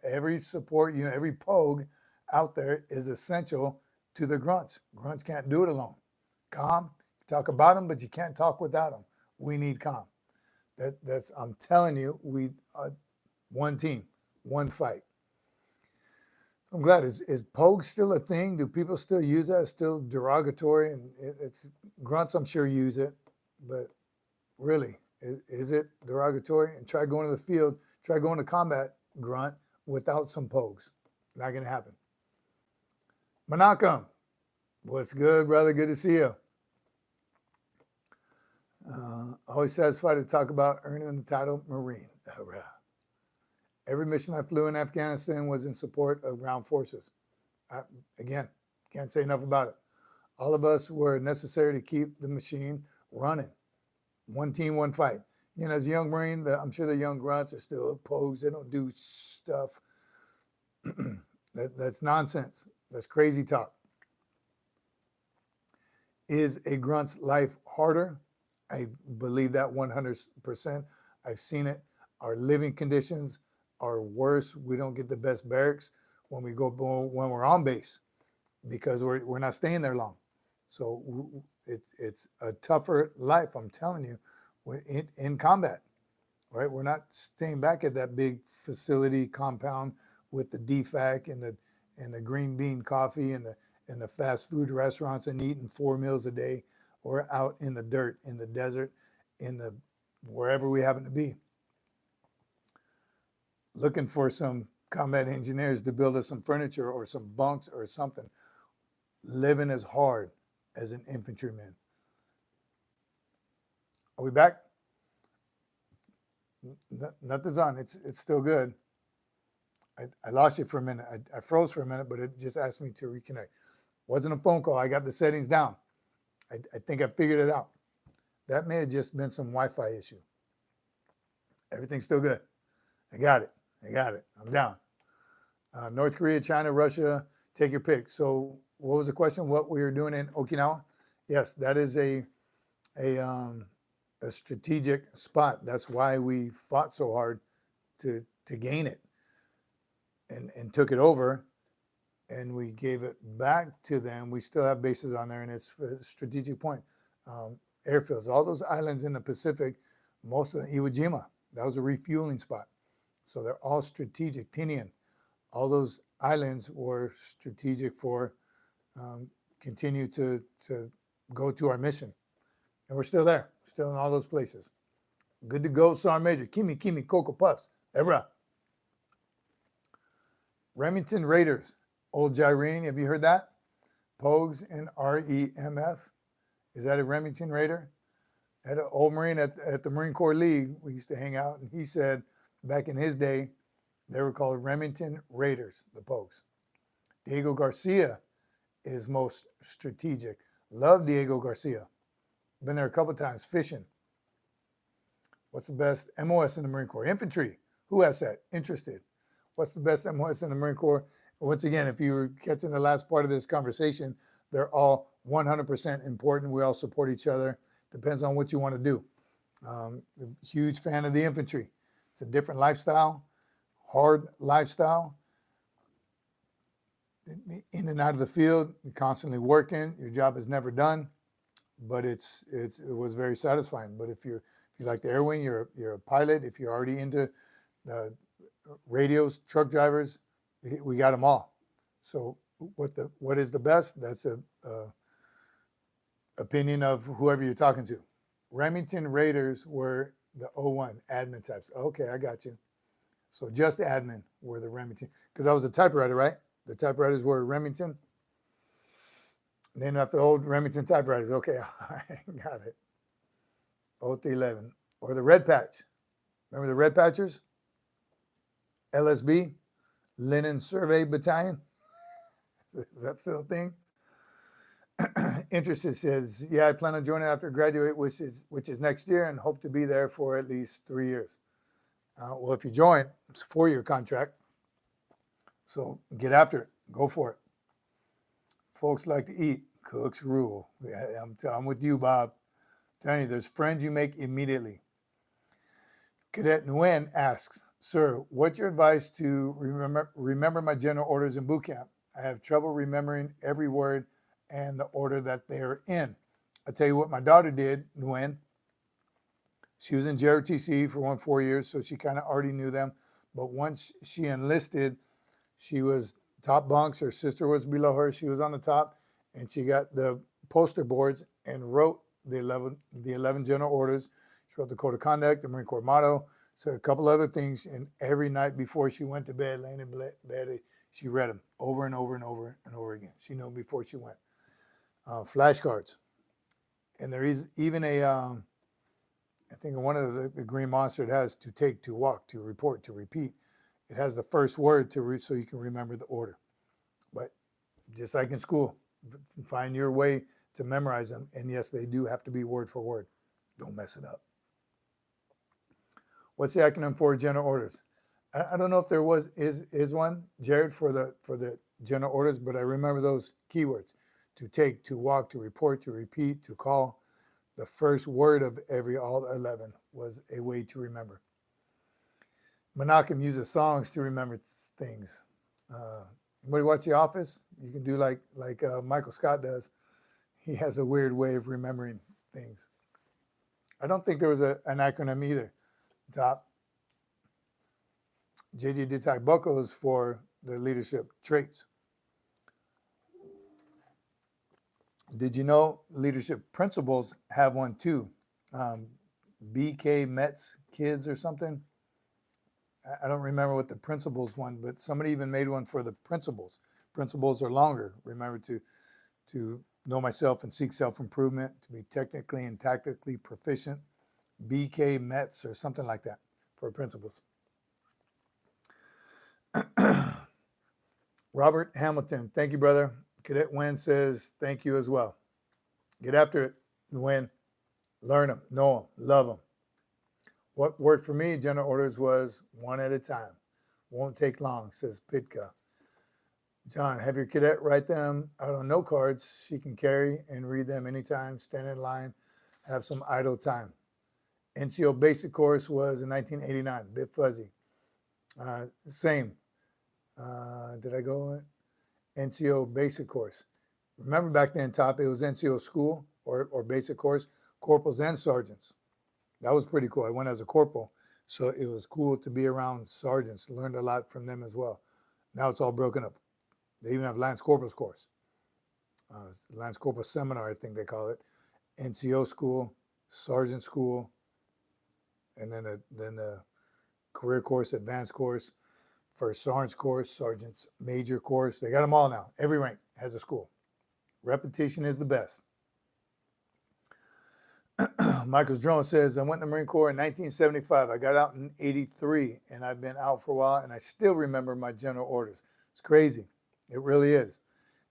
Every support unit, every POG out there is essential to the grunts. Grunts can't do it alone. Calm, you talk about them, but you can't talk without them. We need calm. I'm telling you, we one team, one fight. I'm glad. Is POG still a thing? Do people still use that? It's still derogatory, and it's grunts. I'm sure use it, but really, Is it derogatory? And try going to the field, try going to combat, grunt, without some pogues. Not going to happen. Manakam, what's good, brother? Good to see you. Always satisfied to talk about earning the title Marine. Every mission I flew in Afghanistan was in support of ground forces. Again, can't say enough about it. All of us were necessary to keep the machine running. One team, one fight. You know, as a young Marine, I'm sure the young grunts are still pogues. They don't do stuff. That's nonsense. That's crazy talk. Is a grunt's life harder? I believe that 100%. I've seen it. Our living conditions are worse. We don't get the best barracks when we're on base because we're not staying there long. So it's a tougher life, I'm telling you, in combat, right? We're not staying back at that big facility compound with the DFAC and the green bean coffee and the fast food restaurants and eating 4 meals a day. Or out in the dirt, in the desert, wherever we happen to be. Looking for some combat engineers to build us some furniture or some bunks or something. Living as hard as an infantryman. Are we back? Nothing's on. It's still good. I lost you for a minute. I froze for a minute, but it just asked me to reconnect. Wasn't a phone call. I got the settings down. I think I figured it out. That may have just been some Wi-Fi issue. Everything's still good. I got it. I'm down. North Korea, China, Russia, take your pick. So what was the question? What we were doing in Okinawa? Yes, that is a strategic spot. That's why we fought so hard to gain it and took it over. And we gave it back to them. We still have bases on there, and it's a strategic point. Airfields, all those islands in the Pacific, most of Iwo Jima, that was a refueling spot. So they're all strategic. Tinian, all those islands were strategic for continue to go to our mission. And we're still there, still in all those places. Good to go, Sergeant Major. Kimi, Cocoa Puffs. Ebra. Remington Raiders. Old Gyrene, have you heard that? Pogues and REMF. Is that a Remington Raider? At an old Marine at the Marine Corps League, we used to hang out, and he said back in his day, they were called Remington Raiders, the Pogues. Diego Garcia is most strategic. Love Diego Garcia. Been there a couple times fishing. What's the best MOS in the Marine Corps? Infantry. Who has that? Interested. What's the best MOS in the Marine Corps? Once again, if you were catching the last part of this conversation, they're all 100% important. We all support each other. Depends on what you want to do. Huge fan of the infantry. It's a different lifestyle, hard lifestyle. In and out of the field, you're constantly working. Your job is never done, but it was very satisfying. But if you like the air wing, you're a pilot. If you're already into the radios, truck drivers, we got them all. So what is the best? That's a opinion of whoever you're talking to. Remington Raiders were the 01 admin types. Okay, I got you. So just admin were the Remington, because I was a typewriter, right? The typewriters were Remington. Named after old Remington typewriters. Okay, all right, got it. 0311. Or the Red Patch. Remember the Red Patchers? LSB, Linen Survey Battalion. Is that still a thing? Interested says, yeah, I plan on joining after graduate, which is next year, and hope to be there for at least 3 years. Well, if you join, it's a 4-year contract. So get after it. Go for it. Folks like to eat. Cooks rule. Yeah, I'm with you, Bob. I'm telling you, there's friends you make immediately. Cadet Nguyen asks, sir, what's your advice to remember my general orders in boot camp? I have trouble remembering every word and the order that they're in. I'll tell you what my daughter did, Nguyen. She was in JROTC for 4 years, so she kind of already knew them. But once she enlisted, she was top bunks. Her sister was below her. She was on the top, and she got the poster boards and wrote the 11 general orders. She wrote the code of conduct, the Marine Corps motto, so a couple other things. And every night before she went to bed, laying in bed, she read them over and over and over and over again. She knew before she went. Flashcards. And there is even a, I think one of the Green Monster, it has to take, to walk, to report, to repeat. It has the first word to read so you can remember the order. But just like in school, find your way to memorize them. And yes, they do have to be word for word. Don't mess it up. What's the acronym for general orders? I don't know if there is one, Jared, for the general orders, but I remember those keywords: to take, to walk, to report, to repeat, to call. The first word of all 11 was a way to remember. Menachem uses songs to remember things. Anybody watch The Office? You can do like Michael Scott does. He has a weird way of remembering things. I don't think there was an acronym either. Top. J.J. Ditak Buckle is for the leadership traits. Did you know leadership principles have one too? BK Metz Kids or something. I don't remember what the principles one, but somebody even made one for the principles. Principles are longer. Remember to know myself and seek self-improvement, to be technically and tactically proficient. BK Metz or something like that for principles. Robert Hamilton, thank you, brother. Cadet Wynn says thank you as well. Get after it, Wynn. Learn them, know them, love them. What worked for me, general orders, was one at a time. Won't take long, says Pitka. John, have your cadet write them out on note cards she can carry and read them anytime, stand in line, have some idle time. NCO basic course was in 1989, bit fuzzy. Same. Did I go? NCO basic course. Remember back then, Top, it was NCO school or basic course, corporals and sergeants. That was pretty cool. I went as a corporal, so it was cool to be around sergeants. Learned a lot from them as well. Now it's all broken up. They even have Lance Corporal's course. Lance Corporal Seminar, I think they call it. NCO school, sergeant school, and then the career course, advanced course, first sergeant's course, sergeant's major course. They got them all now. Every rank has a school. Repetition is the best. Michael's Drone says, I went in the Marine Corps in 1975. I got out in 83, and I've been out for a while, and I still remember my general orders. It's crazy. It really is.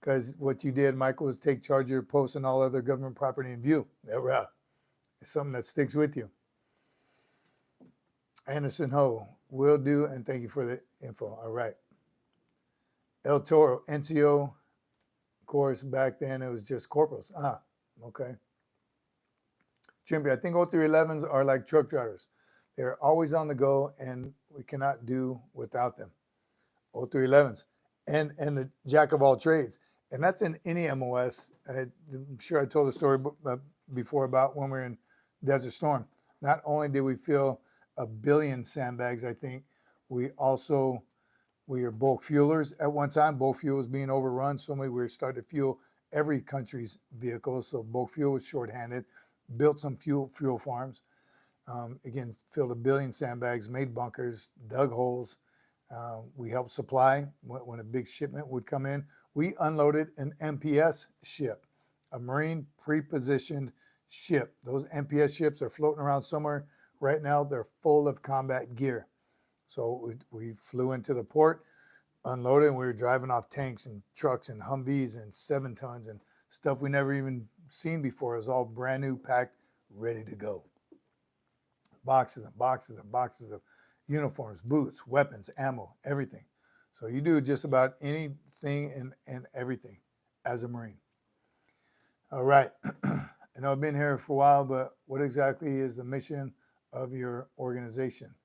Because what you did, Michael, was take charge of your post and all other government property in view. It's something that sticks with you. Anderson Ho, will do, and thank you for the info. All right. El Toro, NCO course, back then it was just corporals. Okay. Chimpy, I think 0311s are like truck drivers. They're always on the go, and we cannot do without them. 0311s. And the jack of all trades. And that's in any MOS. I'm sure I told the story before about when we were in Desert Storm. Not only did we fill 1 billion sandbags, I think, we are bulk fuelers at one time. Bulk fuel was being overrun. So we were starting to fuel every country's vehicles. So bulk fuel was shorthanded. Built some fuel farms. Again, filled 1 billion sandbags, made bunkers, dug holes. We helped supply when a big shipment would come in. We unloaded an MPS ship, a Marine pre-positioned ship. Those MPS ships are floating around somewhere right now. They're full of combat gear. So we flew into the port, unloaded, and we were driving off tanks and trucks and Humvees and 7 tons and stuff we never even seen before. It was all brand new, packed, ready to go. Boxes and boxes and boxes of uniforms, boots, weapons, ammo, everything. So you do just about anything and everything as a Marine. All right. I know I've been here for a while, but what exactly is the mission of your organization,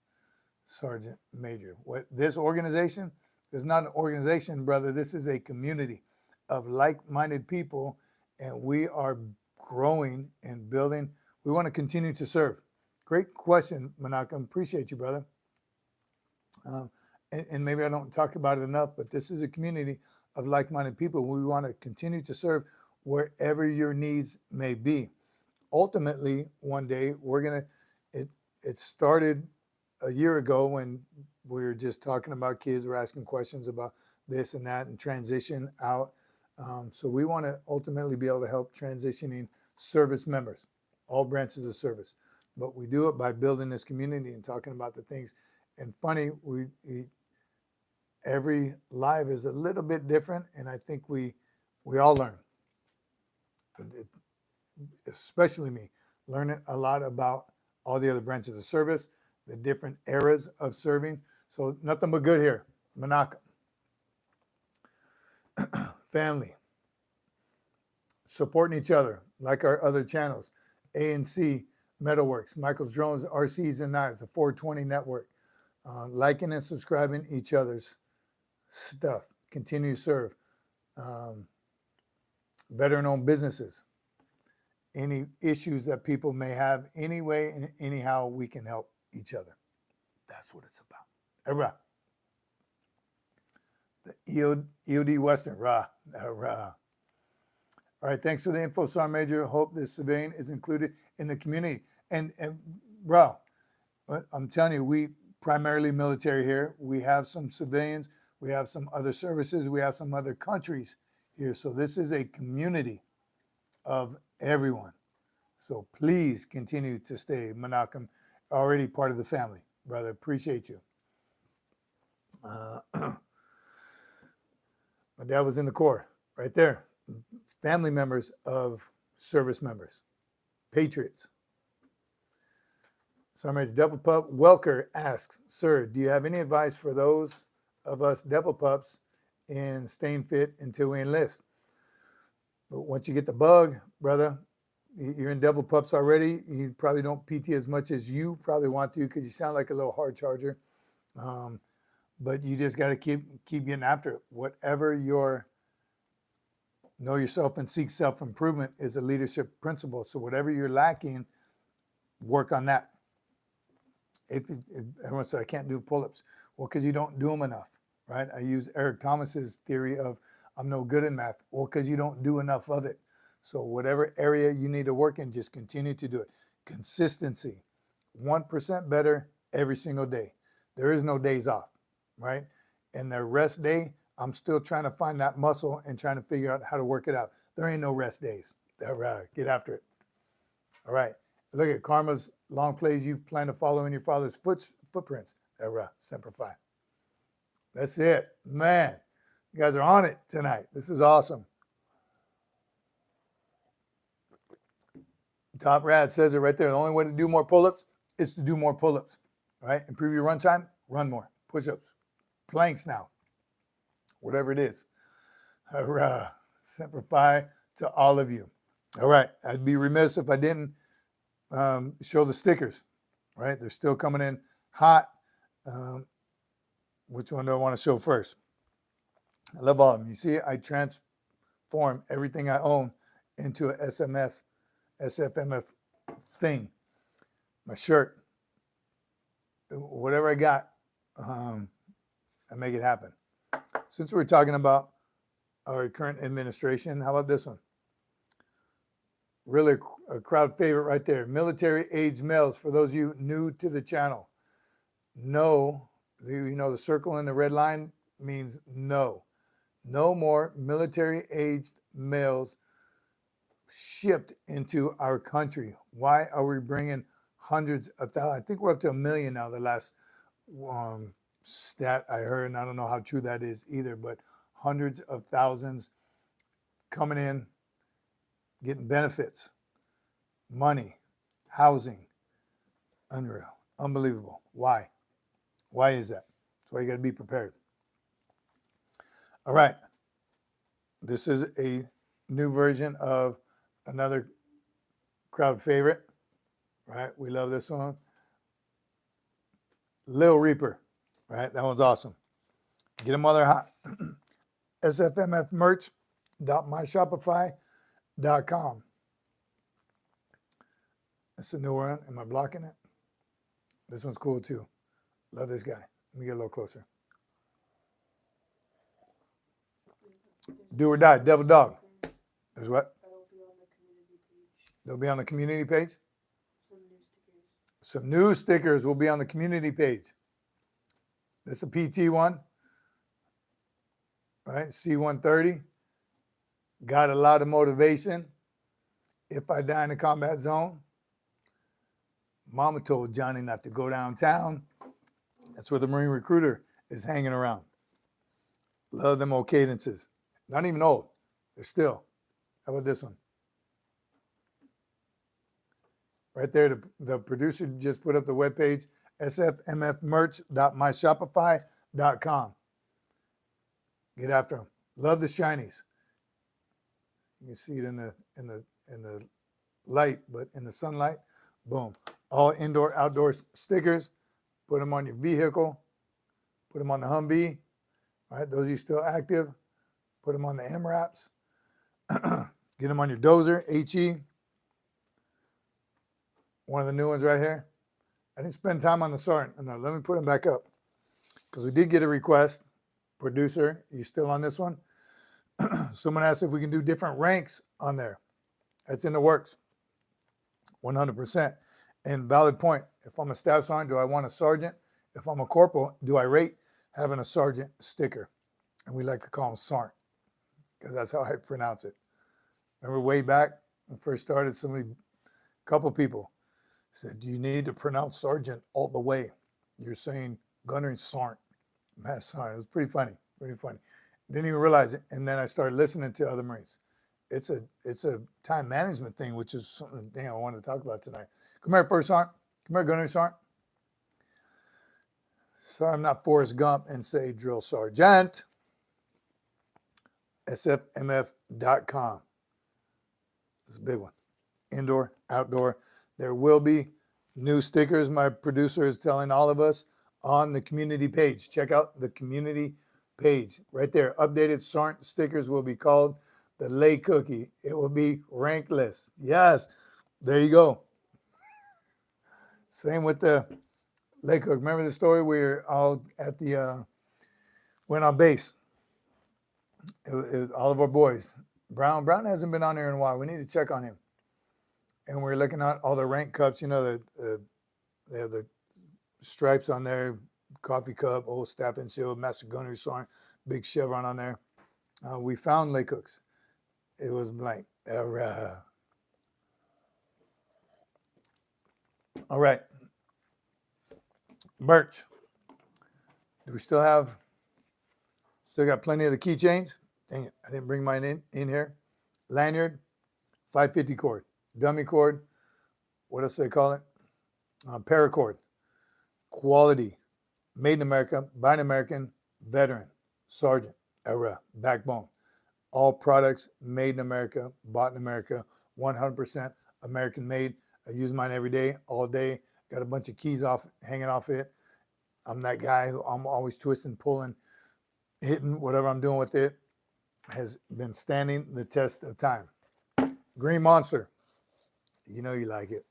Sergeant Major? What this organization is not an organization, brother. This is a community of like-minded people, and we are growing and building. We want to continue to serve. Great question, Menachem. Appreciate you, brother. And maybe I don't talk about it enough, but this is a community of like-minded people. We want to continue to serve wherever your needs may be. Ultimately, one day, we're going to it started a year ago when we were just talking about kids were asking questions about this and that and transition out. So we want to ultimately be able to help transitioning service members, all branches of service. But we do it by building this community and talking about the things. And funny, every live is a little bit different, and I think we all learn, especially me, learning a lot about all the other branches of service, the different eras of serving. So nothing but good here. Manaka. Family. Supporting each other, like our other channels. ANC Metalworks, Michael's Drones, RCs and Knives, the 420 Network. Liking and subscribing each other's stuff. Continue to serve. Veteran-owned businesses. Any issues that people may have, any way and anyhow we can help each other. That's what it's about. Hurrah. The EOD Western. Rah. Hurrah. All right, thanks for the info, Sergeant Major. Hope this civilian is included in the community. And bro, I'm telling you, we primarily military here. We have some civilians. We have some other services. We have some other countries here. So this is a community of everyone. So please continue to stay, Menachem, already part of the family. Brother, appreciate you. My dad was in the Corps, right there. Family members of service members, Patriots. Sergeant Devil Pup Welker asks, sir, do you have any advice for those of us devil pups in staying fit until we enlist? But once you get the bug, brother, you're in devil pups already. You probably don't PT as much as you probably want to because you sound like a little hard charger. But you just got to keep getting after it. Whatever your know yourself and seek self-improvement is a leadership principle. So whatever you're lacking, work on that. If everyone says, I can't do pull-ups. Well, because you don't do them enough, right? I use Eric Thomas's theory of I'm no good in math. Well, because you don't do enough of it. So whatever area you need to work in, just continue to do it. Consistency, 1% better every single day. There is no days off, right? And the rest day, I'm still trying to find that muscle and trying to figure out how to work it out. There ain't no rest days. All right, get after it. All right. Look at Karma's long plays you plan to follow in your father's footprints. All right, Semper Fi. That's it. Man, you guys are on it tonight. This is awesome. Top Rad says it right there. The only way to do more pull-ups is to do more pull-ups, right? Improve your run time, run more. Push-ups, planks now. Whatever it is. Hurrah. Semper Fi to all of you. All right. I'd be remiss if I didn't show the stickers, right? They're still coming in hot. Which one do I want to show first? I love all of them. You see, I transform everything I own into a SFMF thing. My shirt, whatever I got, I make it happen. Since we're talking about our current administration, how about this one? Really a crowd favorite right there. Military-age males, for those of you new to the channel. No, you know the circle and the red line means no. No more military-aged males shipped into our country. Why are we bringing hundreds of thousands? I think we're up to 1 million now, the last stat I heard, and I don't know how true that is either, but hundreds of thousands coming in, getting benefits, money, housing. Unreal, unbelievable. Why? Why is that? That's why you got to be prepared. All right. This is a new version of another crowd favorite, right? We love this one. Lil Reaper, right? That one's awesome. Get them while they're hot. SFMFmerch.myshopify.com. That's a new one. Am I blocking it? This one's cool too. Love this guy. Let me get a little closer. Do or die, Devil Dog. There's what? That'll be on the community page. They'll be on the community page? Some new stickers. Some new stickers will be on the community page. This is a PT one, right? C-130. Got a lot of motivation. If I die in the combat zone, Mama told Johnny not to go downtown. That's where the Marine recruiter is hanging around. Love them old cadences. Not even old. They're still. How about this one? Right there, the producer just put up the webpage, sfmfmerch.myshopify.com. Get after them. Love the shinies. You can see it in the light, but in the sunlight, boom. All indoor, outdoor stickers. Put them on your vehicle. Put them on the Humvee. All right, those of you still active, put them on the MRAPs. Get them on your dozer, HE. One of the new ones right here. I didn't spend time on the sergeant. No, let me put them back up because we did get a request. Producer, you still on this one? Someone asked if we can do different ranks on there. That's in the works, 100%. And valid point, if I'm a staff sergeant, do I want a sergeant? If I'm a corporal, do I rate having a sergeant sticker? And we like to call them SART because that's how I pronounce it. Remember way back when I first started, a couple people said, you need to pronounce sergeant all the way. You're saying gunnery sergeant, mass sergeant. It was pretty funny, pretty funny. Didn't even realize it. And then I started listening to other Marines. It's a time management thing, which is something I wanted to talk about tonight. Come here, first sergeant. Come here, gunnery sergeant. So I'm not Forrest Gump and say drill sergeant. SFMF.com. It's a big one. Indoor, outdoor. There will be new stickers. My producer is telling all of us on the community page. Check out the community page right there. Updated sergeant stickers will be called the Lay Cookie. It will be rankless. Yes, there you go. Same with the Lay Cook. Remember the story? We were all at the, went on base. It was all of our boys. Brown hasn't been on there in a while. We need to check on him. And we're looking at all the rank cups. You know, they have the stripes on there, coffee cup, old Staff and Shield, Master Gunnery Sergeant, big chevron on there. We found Lay Cooks. It was blank. All right. Merch. Do we still got plenty of the keychains? Dang it, I didn't bring mine in here. Lanyard, 550 cord. Dummy cord, what else do they call it? Paracord. Quality. Made in America, by an American, veteran, sergeant, era, backbone. All products made in America, bought in America, 100% American made. I use mine every day, all day. Got a bunch of keys hanging off it. I'm that guy who I'm always twisting, pulling, hitting, whatever I'm doing with it has been standing the test of time. Green Monster. You know you like it.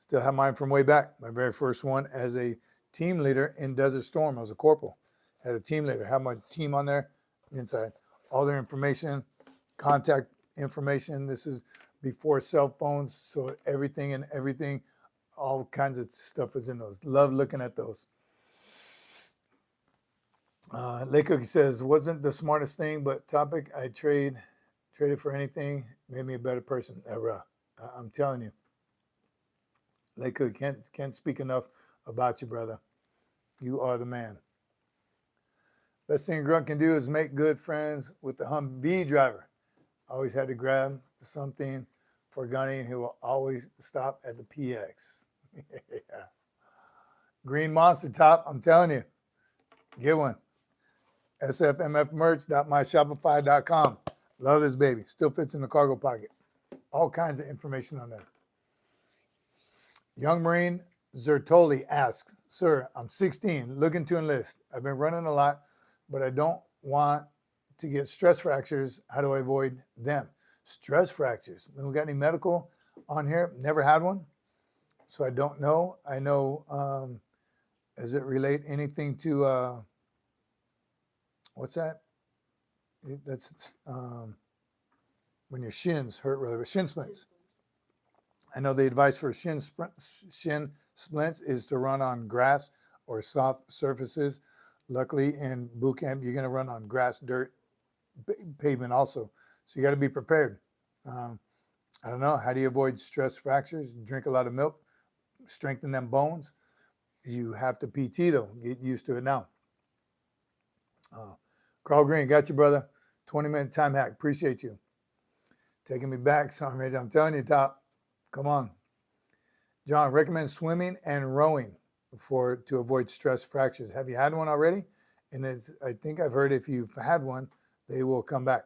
Still have mine from way back. My very first one as a team leader in Desert Storm. I was a corporal. Had a team leader. Had my team on there inside. All their information, contact information. This is before cell phones. So everything, all kinds of stuff is in those. Love looking at those. Lay Cookie says, wasn't the smartest thing, but topic I traded for anything, made me a better person. I'm telling you. Lay Cookie, can't speak enough about you, brother. You are the man. Best thing a grunt can do is make good friends with the Humvee driver. Always had to grab something for gunning. He will always stop at the PX. Yeah. Green Monster top, I'm telling you. Get one. SFMFmerch.myshopify.com. Love this baby. Still fits in the cargo pocket. All kinds of information on there. Young Marine Zertoli asks, sir, I'm 16, looking to enlist. I've been running a lot, but I don't want to get stress fractures. How do I avoid them? Stress fractures. We got any medical on here? Never had one, so I don't know. I know, does it relate anything to, what's that? That's when your shins hurt, rather, shin splints. I know the advice for shin splints is to run on grass or soft surfaces. Luckily, in boot camp, you're going to run on grass, dirt, pavement also. So you got to be prepared. I don't know. How do you avoid stress fractures? Drink a lot of milk, strengthen them bones. You have to PT, though. Get used to it now. Carl Green, got you, brother. 20-minute time hack. Appreciate you. Taking me back, Sarmage. I'm telling you, Top. Come on. John, recommend swimming and rowing to avoid stress fractures. Have you had one already? And I think I've heard if you've had one, they will come back.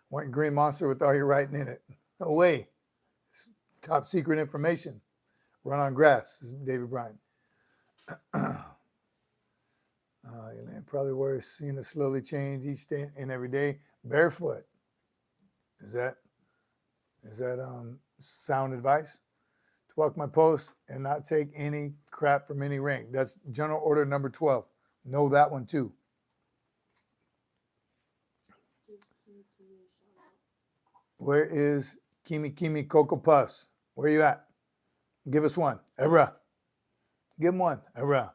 White and green monster with all your writing in it. No way. It's top secret information. Run on grass. This is David Bryan. Probably worse. Seeing it slowly change each day and every day. Barefoot. Is that sound advice? To walk my post and not take any crap from any rank. That's general order number 12. Know that one too. Where is Kimi Cocoa Puffs? Where you at? Give us one. Era. Give him one. Era.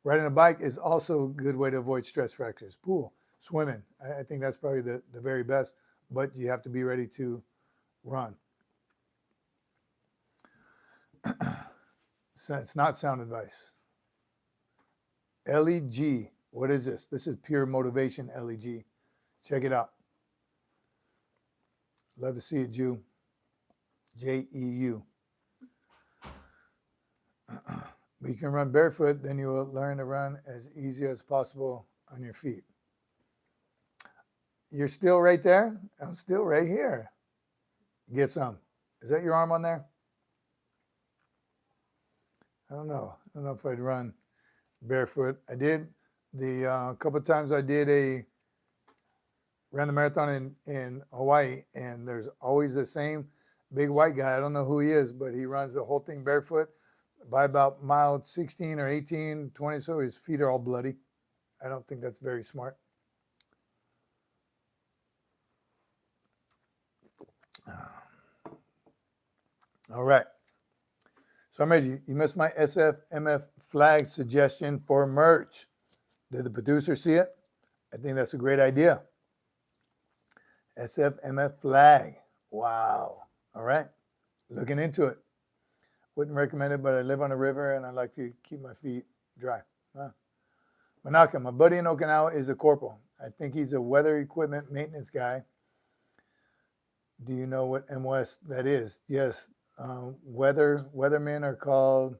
Riding a bike is also a good way to avoid stress fractures. Pool, swimming. I think that's probably the very best, but you have to be ready to run. So it's not sound advice. LEG. What is this? This is pure motivation, LEG. Check it out. Love to see it, Jew. J-E-U. But you can run barefoot, then you will learn to run as easy as possible on your feet. You're still right there? I'm still right here. Get some. Is that your arm on there? I don't know. I don't know if I'd run barefoot. I did a couple of times ran the marathon in Hawaii, and there's always the same big white guy. I don't know who he is, but he runs the whole thing barefoot. By about mile 16 or 18, 20 so, his feet are all bloody. I don't think that's very smart. All right. So, Reggie, you missed my SFMF flag suggestion for merch. Did the producer see it? I think that's a great idea. SFMF flag. Wow. All right. Looking into it. Wouldn't recommend it, but I live on a river and I like to keep my feet dry. Manaka, my buddy in Okinawa is a corporal. I think he's a weather equipment maintenance guy. Do you know what MOS that is? Yes. Weathermen are called,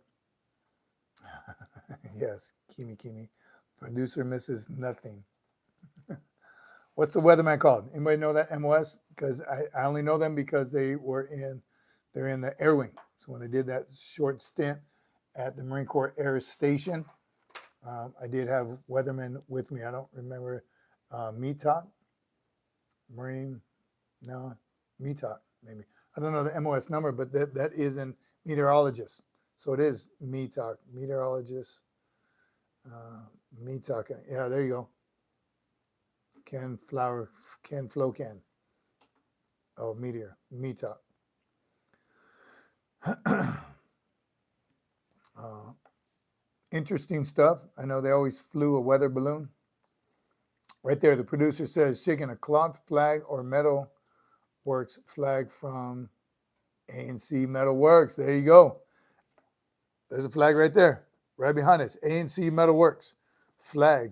yes, Kimi. Producer misses nothing. What's the weatherman called? Anybody know that MOS? Because I only know them because they're in the Air Wing. So when I did that short stint at the Marine Corps Air Station, I did have weathermen with me. I don't remember METOC, METOC maybe. I don't know the MOS number, but that is in meteorologist. So it is METOC, meteorologist, METOC. Yeah, there you go. Ken Flocan. Oh, meteor, METOC. Interesting stuff. I know they always flew a weather balloon. Right there, the producer says, chicken, a cloth flag or metal works flag from ANC Metal Works. There you go. There's a flag right there, right behind us. ANC Metal Works flag.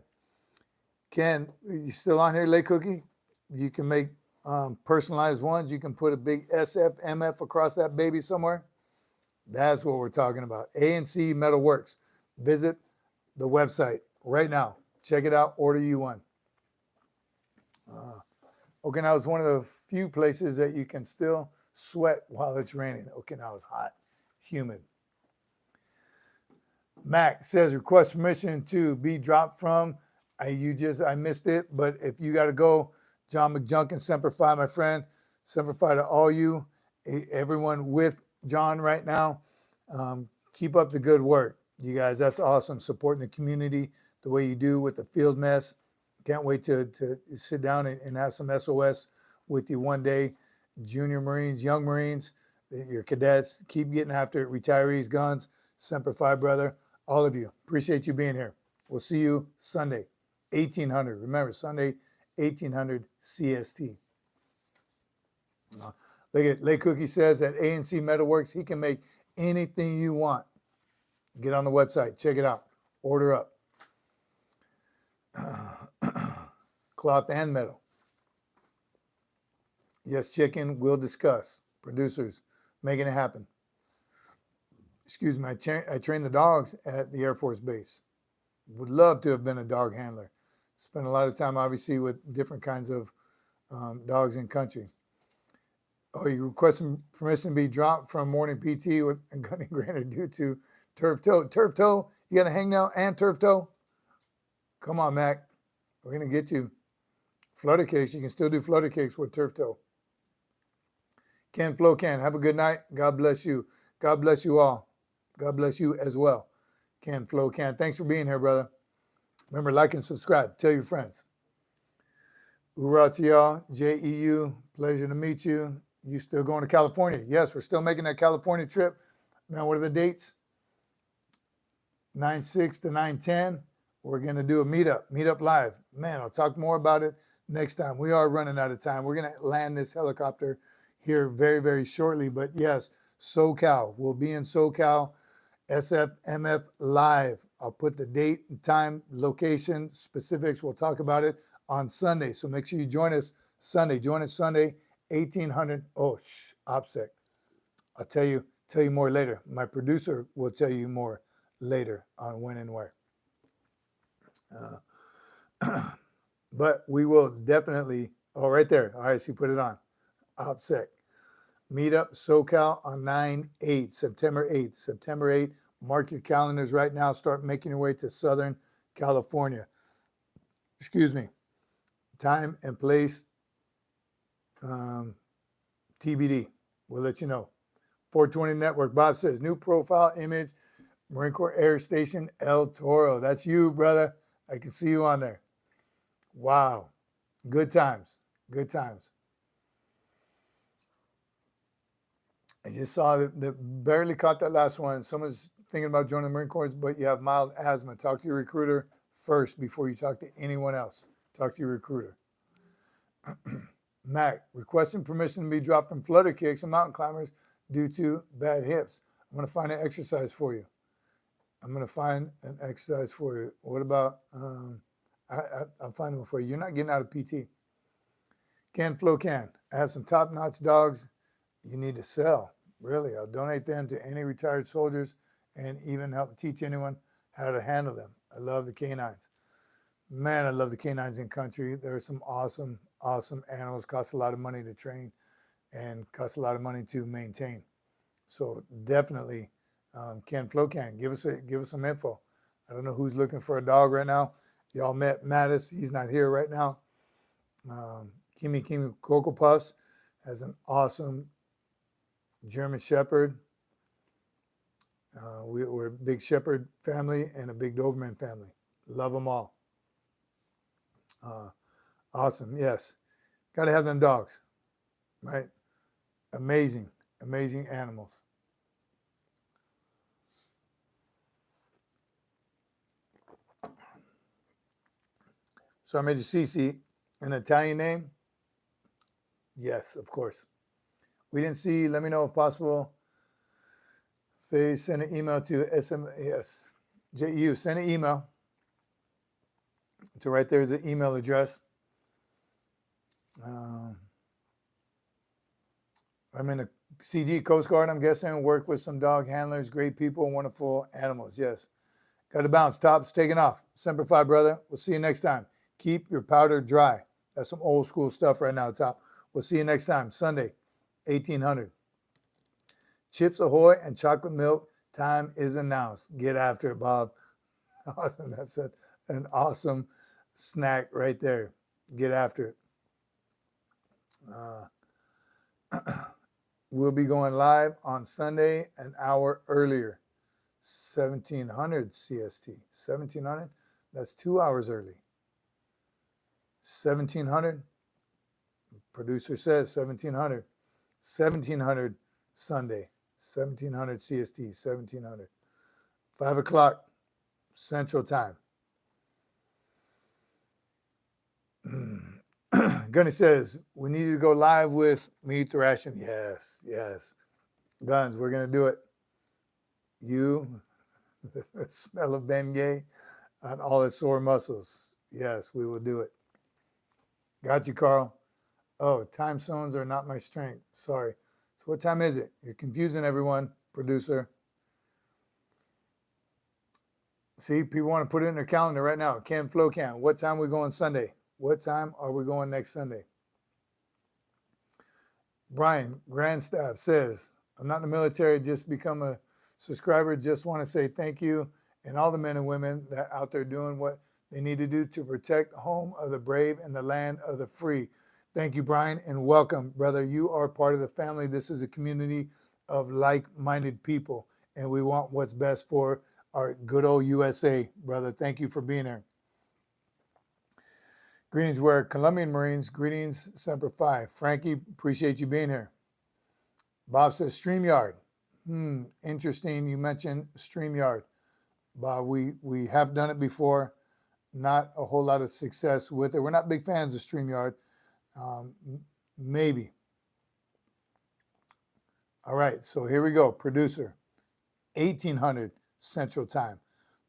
Ken, you still on here, Late Cookie? You can make personalized ones. You can put a big SFMF across that baby somewhere. That's what we're talking about. ANC Metal Works. Visit the website right now. Check it out. Order you one. Okinawa is one of the few places that you can still sweat while it's raining. Okinawa is hot, humid. Mac says, request permission to be dropped from. I missed it, but if you got to go, John McJunkin, Semper Fi, my friend. Semper Fi to all you, everyone with John right now. Keep up the good work. You guys, that's awesome. Supporting the community the way you do with the field mess. Can't wait to sit down and have some SOS with you one day. junior Marines, young Marines, your cadets, keep getting after it. Retirees, guns, Semper Fi, brother. All of you. Appreciate you being here. We'll see you Sunday, 1800. Remember, Sunday, 1800 CST. Look at Lay Cookie says at ANC Metalworks, he can make anything you want. Get on the website. Check it out. Order up. Cloth and metal. Yes, chicken. We'll discuss. Producers making it happen. Excuse me. I train the dogs at the Air Force Base. Would love to have been a dog handler. Spent a lot of time, obviously, with different kinds of dogs in country. Oh, you requesting permission to be dropped from morning PT with a gunning granted due to turf toe. Turf toe? You got a hang now and turf toe? Come on, Mac. We're going to get you. Flutter cakes. You can still do flutter cakes with turf toe. Ken Flo Can. Have a good night. God bless you. God bless you all. God bless you as well. Ken Flo Can. Thanks for being here, brother. Remember, like and subscribe. Tell your friends. URAH to y'all. JEU. Pleasure to meet you. You still going to California? Yes, we're still making that California trip. Now, what are the dates? 9/6 to 9/10. We're going to do a meetup live. Man, I'll talk more about it next time. We are running out of time. We're going to land this helicopter here very, very shortly. But yes, SoCal. We'll be in SoCal, SFMF Live. I'll put the date and time, location, specifics. We'll talk about it on Sunday. So make sure you join us Sunday. Join us Sunday, 1800. Oh, OPSEC. I'll tell you more later. My producer will tell you more later on when and where. But we will definitely, right there. All right, she put it on. OPSEC. Meetup SoCal on 9/8, September 8th. September 8th. Mark your calendars right now. Start making your way to Southern California. Excuse me. Time and place TBD. We'll let you know. 420 Network. Bob says, new profile image, Marine Corps Air Station El Toro. That's you, brother. I can see you on there. Wow. Good times. Good times. I just saw that barely caught that last one. Someone's thinking about joining the Marine Corps, but you have mild asthma. Talk to your recruiter first before you talk to anyone else. Talk to your recruiter. Mac, requesting permission to be dropped from flutter kicks and mountain climbers due to bad hips. I'm going to find an exercise for you. What about, I'll find one for you. You're not getting out of PT. Ken Flo Can. I have some top-notch dogs you need to sell. Really, I'll donate them to any retired soldiers and even help teach anyone how to handle them. I love the canines. Man, I love the canines in country. There are some awesome, awesome animals. Cost a lot of money to train and cost a lot of money to maintain. So definitely, Ken Flo Can, give us some info. I don't know who's looking for a dog right now. Y'all met Mattis. He's not here right now. Kimi Cocoa Puffs has an awesome German Shepherd. We're a big Shepherd family and a big Doberman family. Love them all. Awesome. Yes. Got to have them dogs, right? Amazing, amazing animals. SgtMaj Cece, an Italian name? Yes, of course. We didn't see, let me know if possible. Please send an email to JEU. Send an email to right there's the email address. I'm in the CG Coast Guard, I'm guessing. Work with some dog handlers, great people, wonderful animals. Yes. Got to bounce. Top's taking off. Semper Fi, brother. We'll see you next time. Keep your powder dry. That's some old school stuff right now, Top. We'll see you next time, Sunday, 1800. Chips Ahoy and chocolate milk. Time is announced. Get after it, Bob. Awesome. That's an awesome snack right there. Get after it. We'll be going live on Sunday an hour earlier, 1700 CST. 1700? That's 2 hours early. 1700? Producer says 1700. 1700 Sunday, 1700 CST, 1700. 5 o'clock Central Time. Gunny says, we need to go live with me thrashing. Yes, yes. Guns, we're going to do it. You, the smell of Bengay on all his sore muscles. Yes, we will do it. Got you, Carl. Oh, time zones are not my strength. Sorry. So what time is it? You're confusing everyone, producer. See, people want to put it in their calendar right now. Ken Flocan, what time are we going Sunday? What time are we going next Sunday? Brian Grandstaff says, I'm not in the military, just become a subscriber. Just want to say thank you and all the men and women that out there doing what they need to do to protect the home of the brave and the land of the free. Thank you, Brian, and welcome, brother. You are part of the family. This is a community of like-minded people, and we want what's best for our good old USA, brother. Thank you for being here. Greetings, we're Colombian Marines. Greetings, Semper Fi. Frankie, appreciate you being here. Bob says StreamYard. Interesting. You mentioned StreamYard. Bob, we have done it before. Not a whole lot of success with it. We're not big fans of StreamYard. Maybe. All right, so here we go. Producer, 1800 Central Time.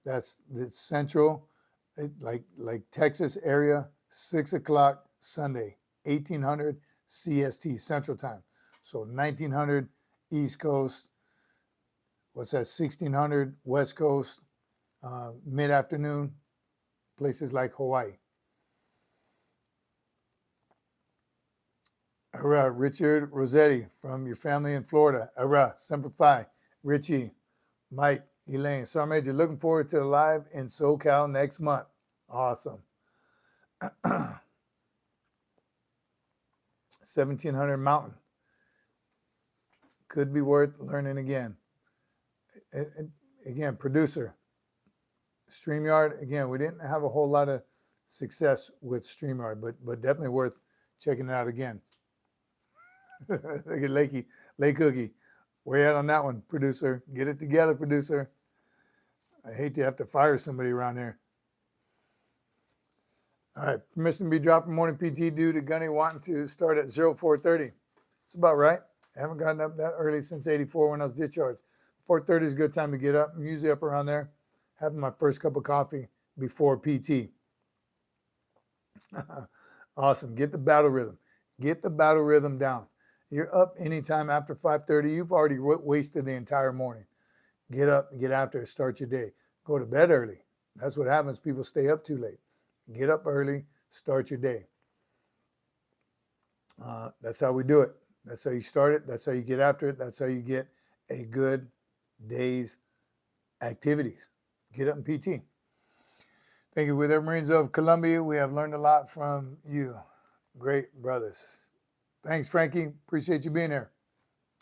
That's the Central, like Texas area, 6 o'clock Sunday, 1800 CST Central Time. So 1900 East Coast. What's that? 1600 West Coast. Mid-afternoon. Places like Hawaii. URAH, Richard Rossetti from your family in Florida. URAH, Semper Fi. Richie, Mike, Elaine. Sergeant Major, looking forward to the live in SoCal next month. Awesome. 1700 Mountain. Could be worth learning again. Again, producer. StreamYard, again, we didn't have a whole lot of success with StreamYard, but definitely worth checking it out again. Look at Lake Cookie. Where you at on that one, producer? Get it together, producer. I hate to have to fire somebody around here. All right, permission to be dropping morning PT due to Gunny wanting to start at 04:30. It's about right. I haven't gotten up that early since 84 when I was discharged. 4:30 is a good time to get up. I'm usually up around there, having my first cup of coffee before PT. Awesome. Get the battle rhythm. Get the battle rhythm down. You're up anytime after 5:30. You've already wasted the entire morning. Get up, get after it, start your day. Go to bed early. That's what happens. People stay up too late. Get up early, start your day. That's how we do it. That's how you start it. That's how you get after it. That's how you get a good day's activities. Get up in PT. Thank you. With our Marines of Columbia, we have learned a lot from you. Great brothers. Thanks, Frankie. Appreciate you being here.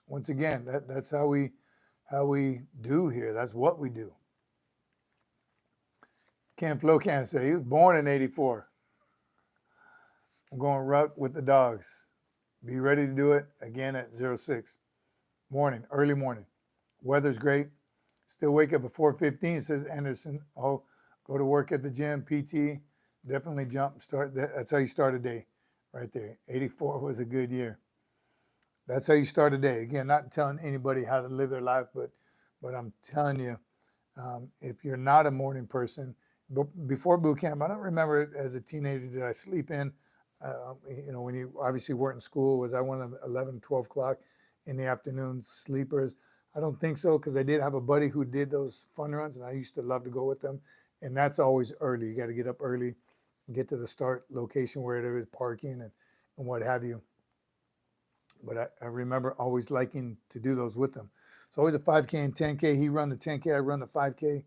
Once again, that's how we do here. That's what we do. Ken Flocan say he was born in 84. I'm going ruck with the dogs. Be ready to do it again at 06. Morning, early morning. Weather's great. Still wake up at 4:15, says Anderson. Oh, go to work at the gym, PT. Definitely jump, start. That's how you start a day right there. 84 was a good year. That's how you start a day. Again, not telling anybody how to live their life, but I'm telling you, if you're not a morning person, before boot camp, I don't remember it as a teenager, did I sleep in? When you obviously weren't in school, was I one of the 11, 12 o'clock in the afternoon sleepers? I don't think so, because I did have a buddy who did those fun runs, and I used to love to go with them. And that's always early. You got to get up early, get to the start location where there is parking and what have you. But I remember always liking to do those with them. So always a 5K and 10K. He run the 10K, I run the 5K,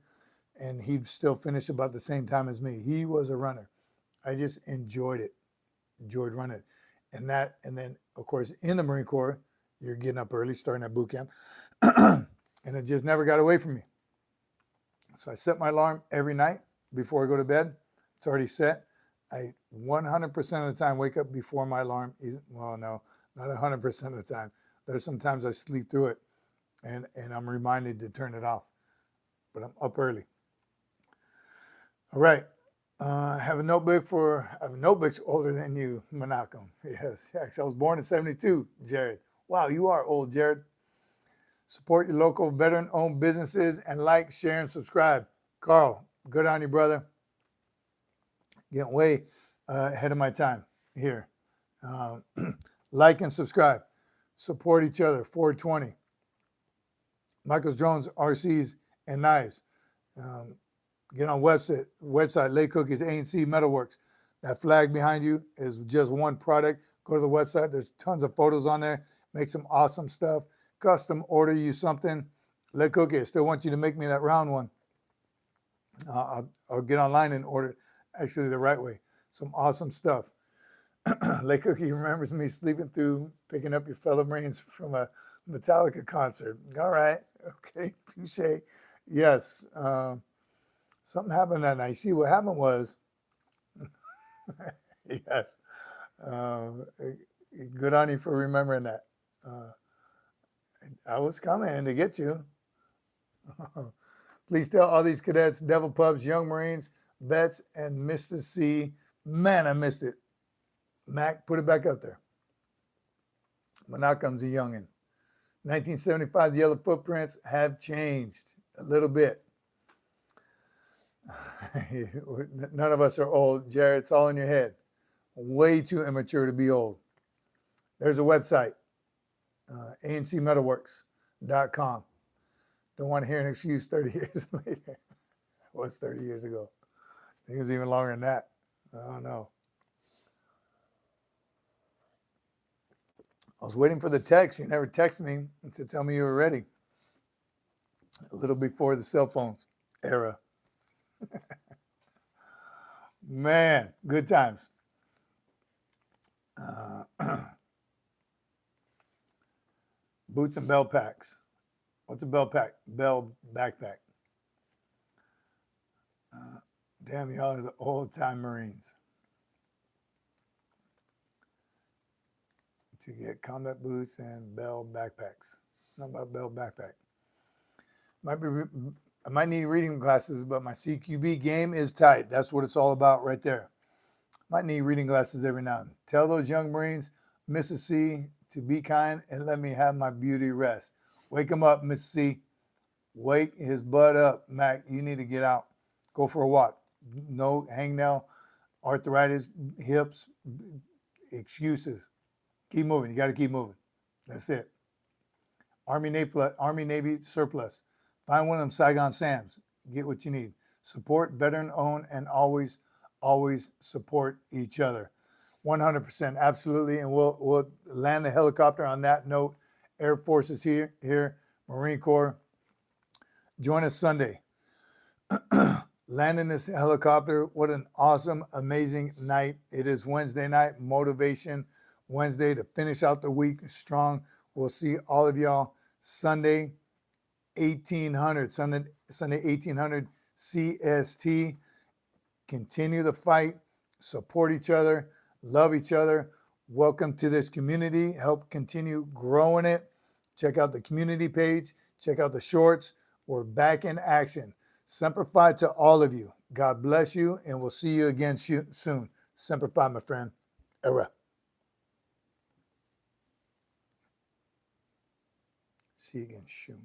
and he'd still finish about the same time as me. He was a runner. I just enjoyed it, enjoyed running it. And then, of course, in the Marine Corps, you're getting up early, starting at boot camp, and it just never got away from me. So I set my alarm every night before I go to bed. It's already set. I 100% of the time wake up before my alarm. Well, no, not 100% of the time. There's sometimes I sleep through it and I'm reminded to turn it off, but I'm up early. All right. I have notebooks older than you, Menachem. Yes, I was born in 72, Jared. Wow, you are old, Jared. Support your local veteran-owned businesses and like, share, and subscribe. Carl, good on you, brother. Getting way ahead of my time here. Like and subscribe. Support each other. 420. Michael's Drones, RCs, and Knives. Get on website, Lay Cookies, ANC Metalworks. That flag behind you is just one product. Go to the website. There's tons of photos on there. Make some awesome stuff. Custom order you something. Lay Cookie, I still want you to make me that round one. I'll get online and order it actually the right way. Some awesome stuff. Lay Cookie remembers me sleeping through picking up your fellow Marines from a Metallica concert. All right. Okay. Touche. Yes. Something happened that night. See, what happened was, yes, good on you for remembering that. I was coming to get you. Please tell all these cadets, Devil Pups, Young Marines, vets, and Mr. C. Man, I missed it. Mac, put it back up there. Menachem's a youngin'. 1975, the yellow footprints have changed a little bit. None of us are old, Jared. It's all in your head. Way too immature to be old. There's a website, ancmetalworks.com. Don't want to hear an excuse 30 years later. That was 30 years ago. I think it was even longer than that. I don't know. I was waiting for the text. You never texted me to tell me you were ready. A little before the cell phone era. Man, good times. Boots and bell packs. What's a bell pack? Bell backpack. Damn, y'all are the old-time Marines. To get combat boots and bell backpacks. Not about bell backpack. I might need reading glasses, but my CQB game is tight. That's what it's all about right there. Might need reading glasses every now and then. Tell those young Marines, Mrs. C, to be kind and let me have my beauty rest. Wake him up, Mrs. C. Wake his butt up. Mac, you need to get out. Go for a walk. No hangnail, arthritis, hips, excuses. Keep moving. You got to keep moving. That's it. Army Navy surplus. Find one of them Saigon Sams. Get what you need. Support veteran-owned and always support each other. 100%, absolutely. And we'll land the helicopter on that note. Air Force is here. Marine Corps. Join us Sunday. Landing this helicopter. What an awesome, amazing night. It is Wednesday night. Motivation Wednesday to finish out the week strong. We'll see all of y'all Sunday, 1800. Sunday 1800 CST. Continue the fight. Support each other. Love each other. Welcome to this community. Help continue growing it. Check out the community page. Check out the shorts. We're back in action. Semper Fi to all of you. God bless you, and we'll see you again soon. Semper Fi, my friend. Era. See you again soon.